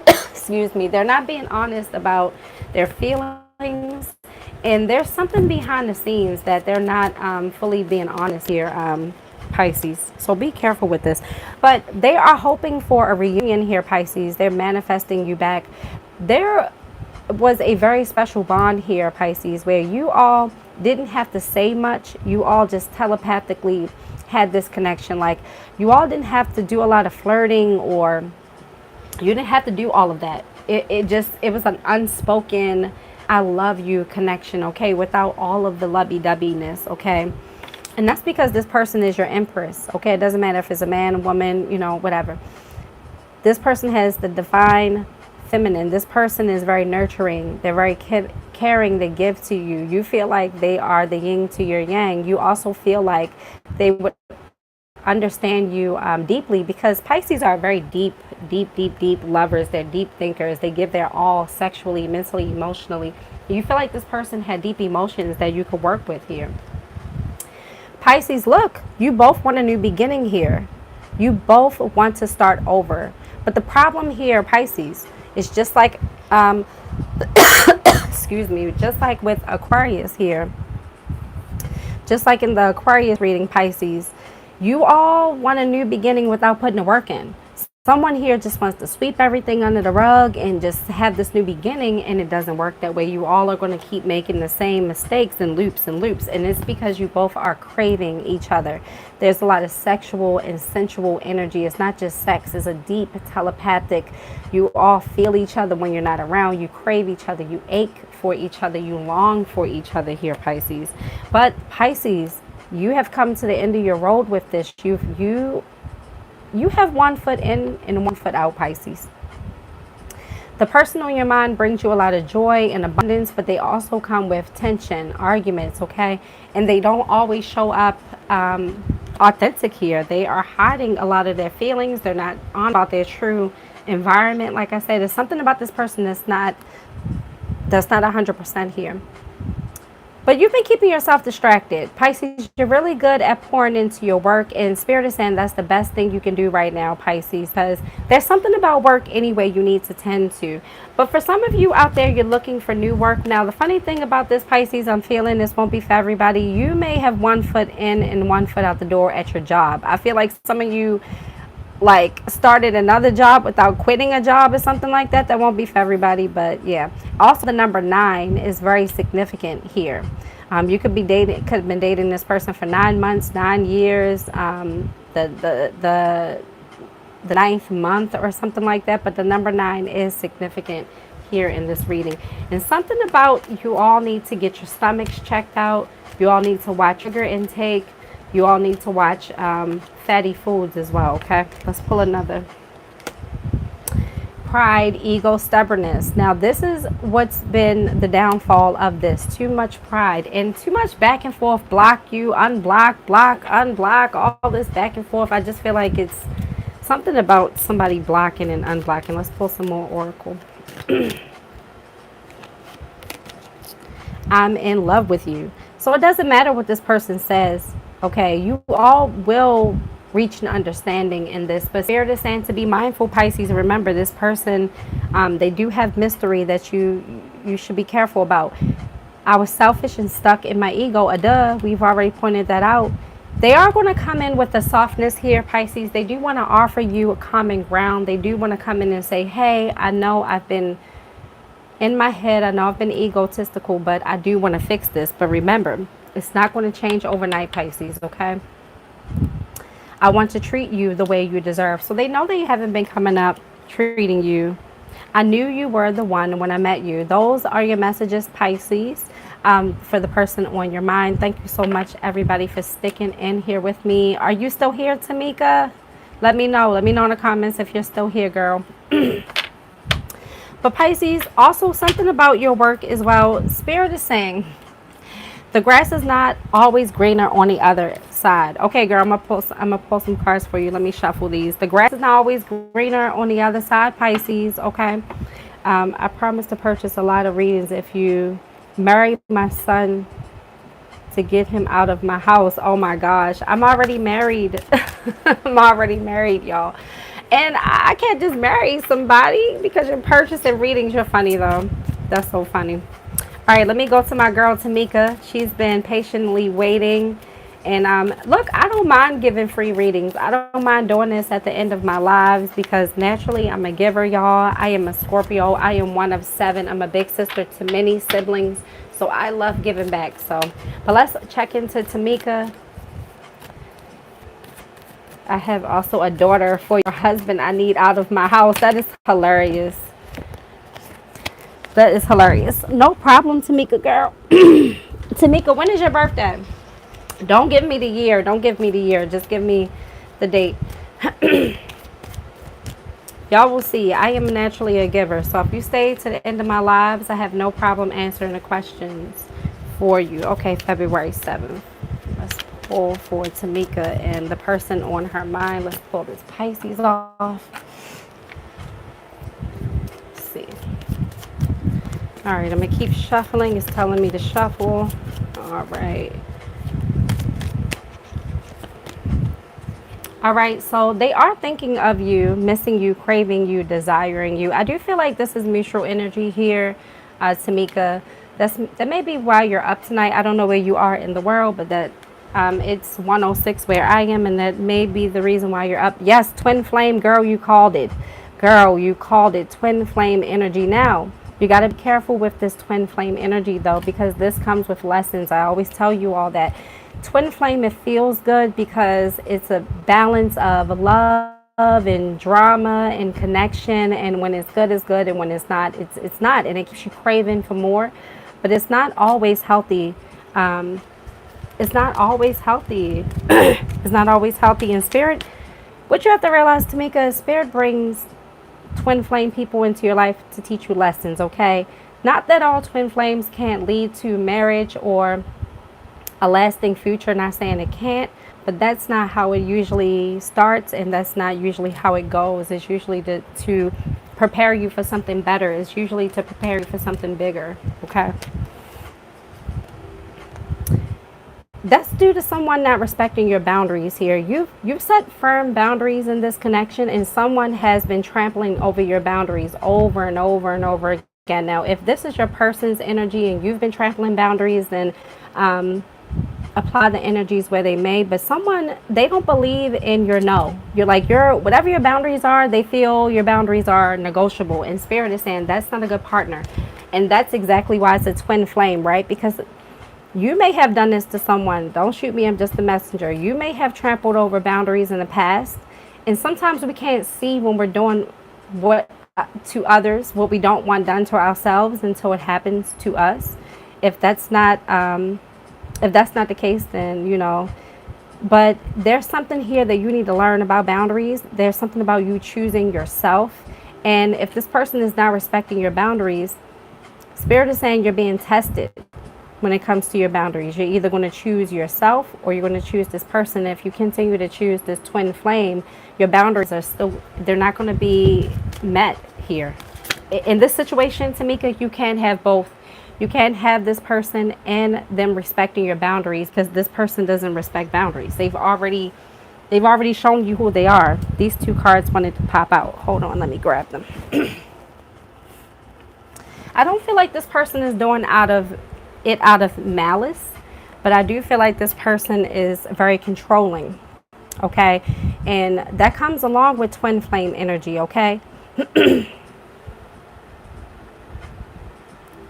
excuse me, they're not being honest about their feelings. And there's something behind the scenes that they're not fully being honest here, Pisces. So be careful with this. But they are hoping for a reunion here, Pisces. They're manifesting you back. There was a very special bond here, Pisces, where you all didn't have to say much. You all just telepathically had this connection. Like, you all didn't have to do a lot of flirting, or you didn't have to do all of that. It was an unspoken I love you connection, okay, without all of the lovey-doveyness, okay? And that's because this person is your empress, okay? It doesn't matter if it's a man, a woman, whatever. This person has the divine feminine. This person is very nurturing. They're very caring. They give to you. You feel like they are the yin to your yang. You also feel like they would understand you deeply, because Pisces are very deep lovers. They're deep thinkers. They give their all sexually, mentally, emotionally. You feel like this person had deep emotions that you could work with here. Pisces, look, you both want a new beginning here. You both want to start over. But the problem here, Pisces, is just like excuse me, just like with Aquarius here, just like in the Aquarius reading, Pisces, you all want a new beginning without putting the work in. Someone here just wants to sweep everything under the rug and just have this new beginning, and it doesn't work that way. You all are going to keep making the same mistakes and loops and loops, and it's because you both are craving each other. There's a lot of sexual and sensual energy. It's not just sex, it's a deep telepathic. You all feel each other when you're not around. You crave each other. You ache for each other. You long for each other here, Pisces. But Pisces, you have come to the end of your road with this. You have 1 foot in and 1 foot out, Pisces. The person on your mind brings you a lot of joy and abundance, but they also come with tension, arguments, okay? And they don't always show up authentic here. They are hiding a lot of their feelings. They're not on about their true environment. Like I said, there's something about this person that's not 100% here. But you've been keeping yourself distracted. Pisces, you're really good at pouring into your work, and Spirit is saying that's the best thing you can do right now, Pisces, because there's something about work anyway you need to tend to. But for some of you out there, you're looking for new work. Now, the funny thing about this, Pisces, I'm feeling this won't be for everybody. You may have 1 foot in and 1 foot out the door at your job. I feel like some of you started another job without quitting a job or something like that. That won't be for everybody, but yeah. Also, the number 9 is very significant here. You could have been dating this person for 9 months, 9 years, the 9th month or something like that. But the number 9 is significant here in this reading. And something about you all need to get your stomachs checked out. You all need to watch sugar intake. You all need to watch fatty foods as well, okay? Let's pull another. Pride, ego, stubbornness. Now, this is what's been the downfall of this. Too much pride and too much back and forth. Block you, unblock, block, unblock, all this back and forth. I just feel like it's something about somebody blocking and unblocking. Let's pull some more oracle. I'm in love with you. So it doesn't matter what this person says. Okay, you all will reach an understanding in this, but Spirit is saying to be mindful, Pisces. Remember, this person, they do have mystery that you should be careful about. I was selfish and stuck in my ego. We've already pointed that out. They are going to come in with a softness here, Pisces. They do want to offer you a common ground. They do want to come in and say, hey, I know I've been in my head. I know I've been egotistical, but I do want to fix this. But remember, it's not going to change overnight, Pisces, okay? I want to treat you the way you deserve. So they know they haven't been coming up treating you. I knew you were the one when I met you. Those are your messages, Pisces, for the person on your mind. Thank you so much, everybody, for sticking in here with me. Are you still here, Tamika? Let me know. Let me know in the comments if you're still here, girl. But Pisces, also something about your work as well. Spirit is saying the grass is not always greener on the other side. Okay, girl, I'm gonna pull some cards for you. Let me shuffle these. The grass is not always greener on the other side, Pisces. Okay, I promise to purchase a lot of readings if you marry my son to get him out of my house. Oh my gosh, I'm already married. I'm already married, y'all. And I can't just marry somebody because you're purchasing readings. You're funny though. That's so funny. All right, let me go to my girl, Tamika. She's been patiently waiting. And look, I don't mind giving free readings. I don't mind doing this at the end of my lives because naturally I'm a giver, y'all. I am a Scorpio. I am one of 7. I'm a big sister to many siblings. So I love giving back. But let's check into Tamika. I have also a daughter for your husband I need out of my house. That is hilarious. That is hilarious. No problem, Tamika, girl. Tamika, when is your birthday? Don't give me the year. Don't give me the year. Just give me the date. Y'all will see. I am naturally a giver. So if you stay to the end of my lives, I have no problem answering the questions for you. Okay, February 7th. Let's pull for Tamika and the person on her mind. Let's pull this Pisces off. Let's see. All right, I'm going to keep shuffling. It's telling me to shuffle. All right. All right, so they are thinking of you, missing you, craving you, desiring you. I do feel like this is mutual energy here. Tamika. That may be why you're up tonight. I don't know where you are in the world, but that it's 106 where I am, and that may be the reason why you're up. Yes, twin flame, girl, you called it. Girl, you called it. Twin flame energy. Now, you got to be careful with this twin flame energy, though, because this comes with lessons. I always tell you all that. Twin flame, it feels good because it's a balance of love and drama and connection, and when it's good, it's good, and when it's not, it's not, and it keeps you craving for more. But it's not always healthy. It's not always healthy. It's not always healthy in spirit. What you have to realize, Tamika, is spirit brings twin flame people into your life to teach you lessons, okay? Not that all twin flames can't lead to marriage or a lasting future, not saying it can't, but that's not how it usually starts, and that's not usually how it goes. It's usually to prepare you for something better. It's usually to prepare you for something bigger, okay? That's due to someone not respecting your boundaries here. You've set firm boundaries in this connection, and someone has been trampling over your boundaries over and over and over again. Now, if this is your person's energy and you've been trampling boundaries, then apply the energies where they may. But someone, they don't believe in your no. You're like, whatever your boundaries are, they feel your boundaries are negotiable. And spirit is saying that's not a good partner. And that's exactly why it's a twin flame, right? Because you may have done this to someone. Don't shoot me, I'm just a messenger. You may have trampled over boundaries in the past. And sometimes we can't see when we're doing what to others, what we don't want done to ourselves until it happens to us. If that's not the case, then, you know, but there's something here that you need to learn about boundaries. There's something about you choosing yourself. And if this person is not respecting your boundaries, spirit is saying you're being tested. When it comes to your boundaries, you're either going to choose yourself or you're going to choose this person. If you continue to choose this twin flame, your boundaries are they're not going to be met here. In this situation, Tamika, you can't have both. You can't have this person and them respecting your boundaries, because this person doesn't respect boundaries. They've already shown you who they are. These two cards wanted to pop out. Hold on, let me grab them. I don't feel like this person is doing out of malice, but I do feel like this person is very controlling, okay? And that comes along with twin flame energy, okay?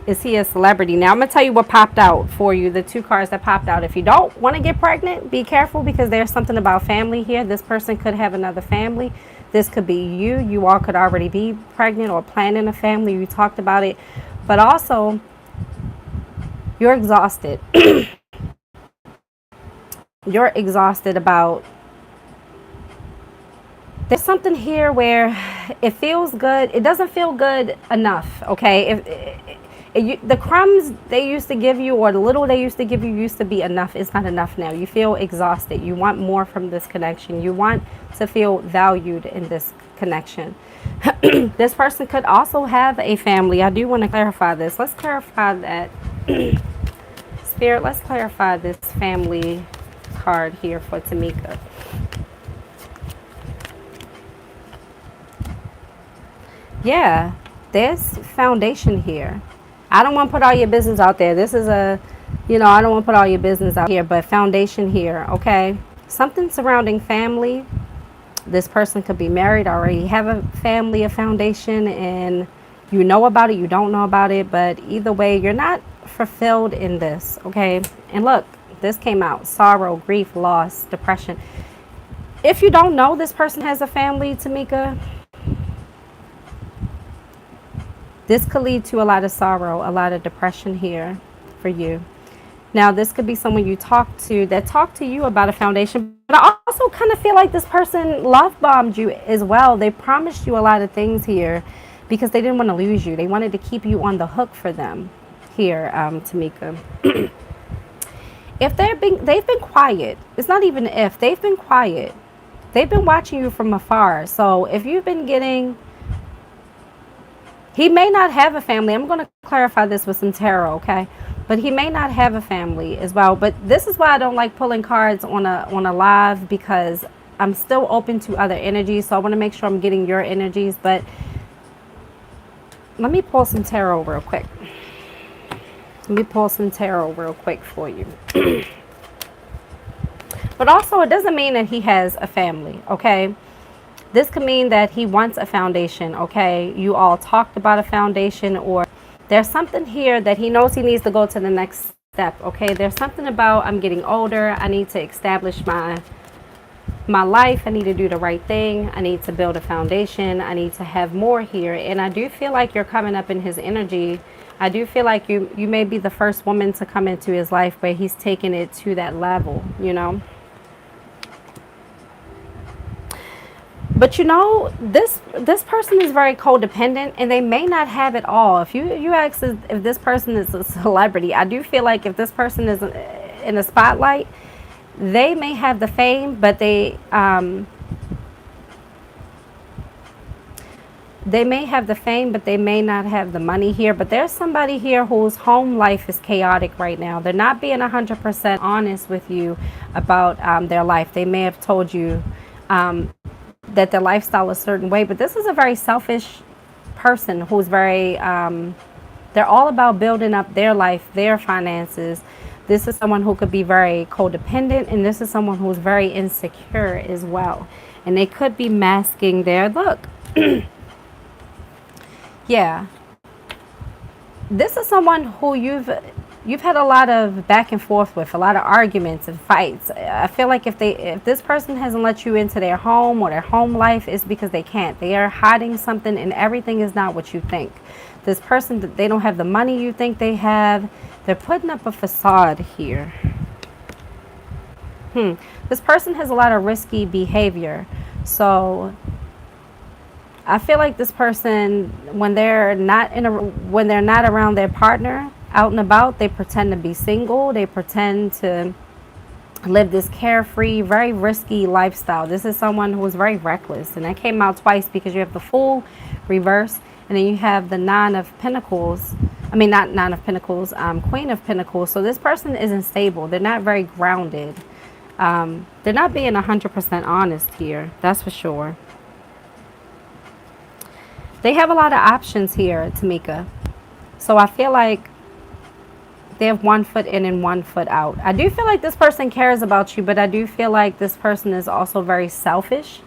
Is he a celebrity? Now I'm gonna tell you what popped out for you, the two cards that popped out. If you don't want to get pregnant, be careful, because there's something about family here. This person could have another family. This could be you all could already be pregnant or planning a family. You talked about it, but also you're exhausted. You're exhausted about, there's something here where it feels good. It doesn't feel good enough, okay? The crumbs they used to give you, or the little they used to give you, used to be enough. It's not enough now. You feel exhausted. You want more from this connection. You want to feel valued in this connection. This person could also have a family. I do want to clarify this. Let's clarify that. Spirit, let's clarify this family card here for Tamika. Yeah, there's foundation here. I don't want to put all your business out there. This is I don't want to put all your business out here, but foundation here, okay? Something surrounding family. This person could be married, already have a family, a foundation, and you know about it, you don't know about it, but either way, you're not fulfilled in this, okay? And look, this came out: sorrow, grief, loss, depression. If you don't know this person has a family, Tamika, this could lead to a lot of sorrow, a lot of depression here for you. Now, this could be someone you talk to that talked to you about a foundation, but I also kind of feel like this person love bombed you as well. They promised you a lot of things here because they didn't want to lose you. They wanted to keep you on the hook for them here, Tamika. If they've been quiet, it's not even if, they've been quiet. They've been watching you from afar. So if you've been getting, he may not have a family. I'm going to clarify this with some tarot, okay? But he may not have a family as well. But this is why I don't like pulling cards on a live, because I'm still open to other energies. So I want to make sure I'm getting your energies. But let me pull some tarot real quick. Let me pull some tarot real quick for you. But also, it doesn't mean that he has a family, okay? This could mean that he wants a foundation, okay? You all talked about a foundation, or there's something here that he knows he needs to go to the next step, okay? There's something about, I'm getting older, I need to establish my life, I need to do the right thing, I need to build a foundation, I need to have more here. And I do feel like you're coming up in his energy. I do feel like you may be the first woman to come into his life where he's taking it to that level, you know? But you know, this person is very codependent, and they may not have it all. If you ask if this person is a celebrity, I do feel like if this person is in the spotlight, they may have the fame, but they may have the fame, but they may not have the money here. But there's somebody here whose home life is chaotic right now. They're not being 100% honest with you about their life. They may have told you that their lifestyle is a certain way, but this is a very selfish person who's very they're all about building up their life, their finances. This is someone who could be very codependent, and this is someone who's very insecure as well, and they could be masking their look. Yeah, this is someone who you've had a lot of back and forth with, a lot of arguments and fights. I feel like if this person hasn't let you into their home or their home life, it's because they can't. They are hiding something, and everything is not what you think. This person, they don't have the money you think they have. They're putting up a facade here. This person has a lot of risky behavior. So I feel like this person, when they're not around their partner, out and about, they pretend to be single. They pretend to live this carefree, very risky lifestyle. This is someone who is very reckless, and that came out twice because you have the Fool reverse, and then you have the Nine of Pentacles. I mean, not Nine of Pentacles, Queen of Pentacles. So this person isn't stable. They're not very grounded. They're not being 100% honest here. That's for sure. They have a lot of options here, Tamika. So I feel like they have 1 foot in and 1 foot out. I do feel like this person cares about you, but I do feel like this person is also very selfish,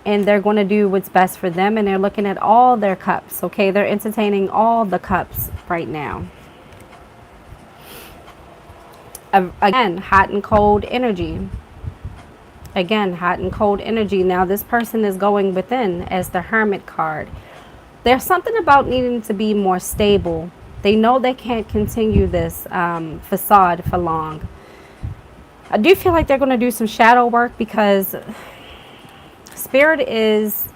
and they're going to do what's best for them, and they're looking at all their cups, okay? They're entertaining all the cups right now. Again, hot and cold energy. Again, hot and cold energy. Now this person is going within as the Hermit card. There's something about needing to be more stable. They know they can't continue this facade for long. I do feel like they're going to do some shadow work because Spirit is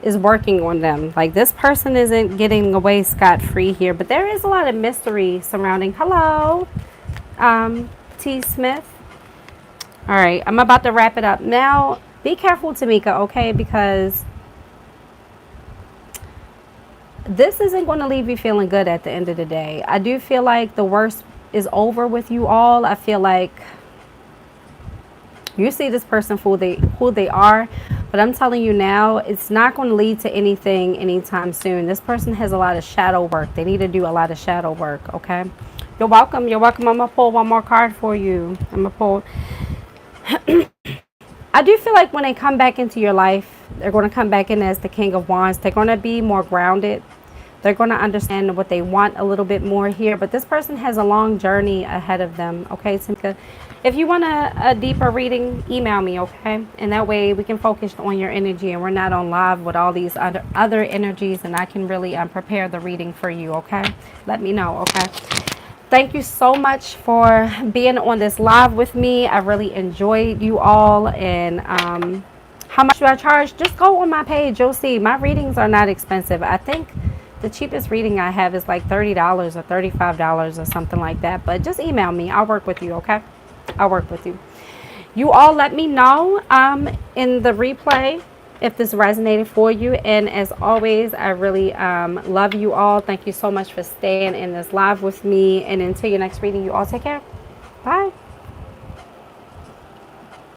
working on them. Like, this person isn't getting away scot-free here, but there is a lot of mystery surrounding. Hello, T. Smith. All right, I'm about to wrap it up. Now, be careful, Tamika, okay? Because this isn't going to leave you feeling good at the end of the day. I do feel like the worst is over with you all. I feel like you see this person for who they are, but I'm telling you now, it's not going to lead to anything anytime soon. This person has a lot of shadow work. They need to do a lot of shadow work, okay? You're welcome. You're welcome. I'm going to pull one more card for you. I'm going to pull. I do feel like when they come back into your life, they're going to come back in as the King of Wands. They're going to be more grounded. They're going to understand what they want a little bit more here. But this person has a long journey ahead of them. Okay, Tamika? If you want a deeper reading, email me, okay? And that way we can focus on your energy and we're not on live with all these other energies, and I can really prepare the reading for you, okay? Let me know, okay? Thank you so much for being on this live with me. I really enjoyed you all. And how much do I charge? Just go on my page. You'll see my readings are not expensive. I think the cheapest reading I have is like $30 or $35 or something like that. But just email me. I'll work with you, okay? I'll work with you. You all let me know in the replay if this resonated for you. And as always, I really love you all. Thank you so much for staying in this live with me. And until your next reading, you all take care. Bye.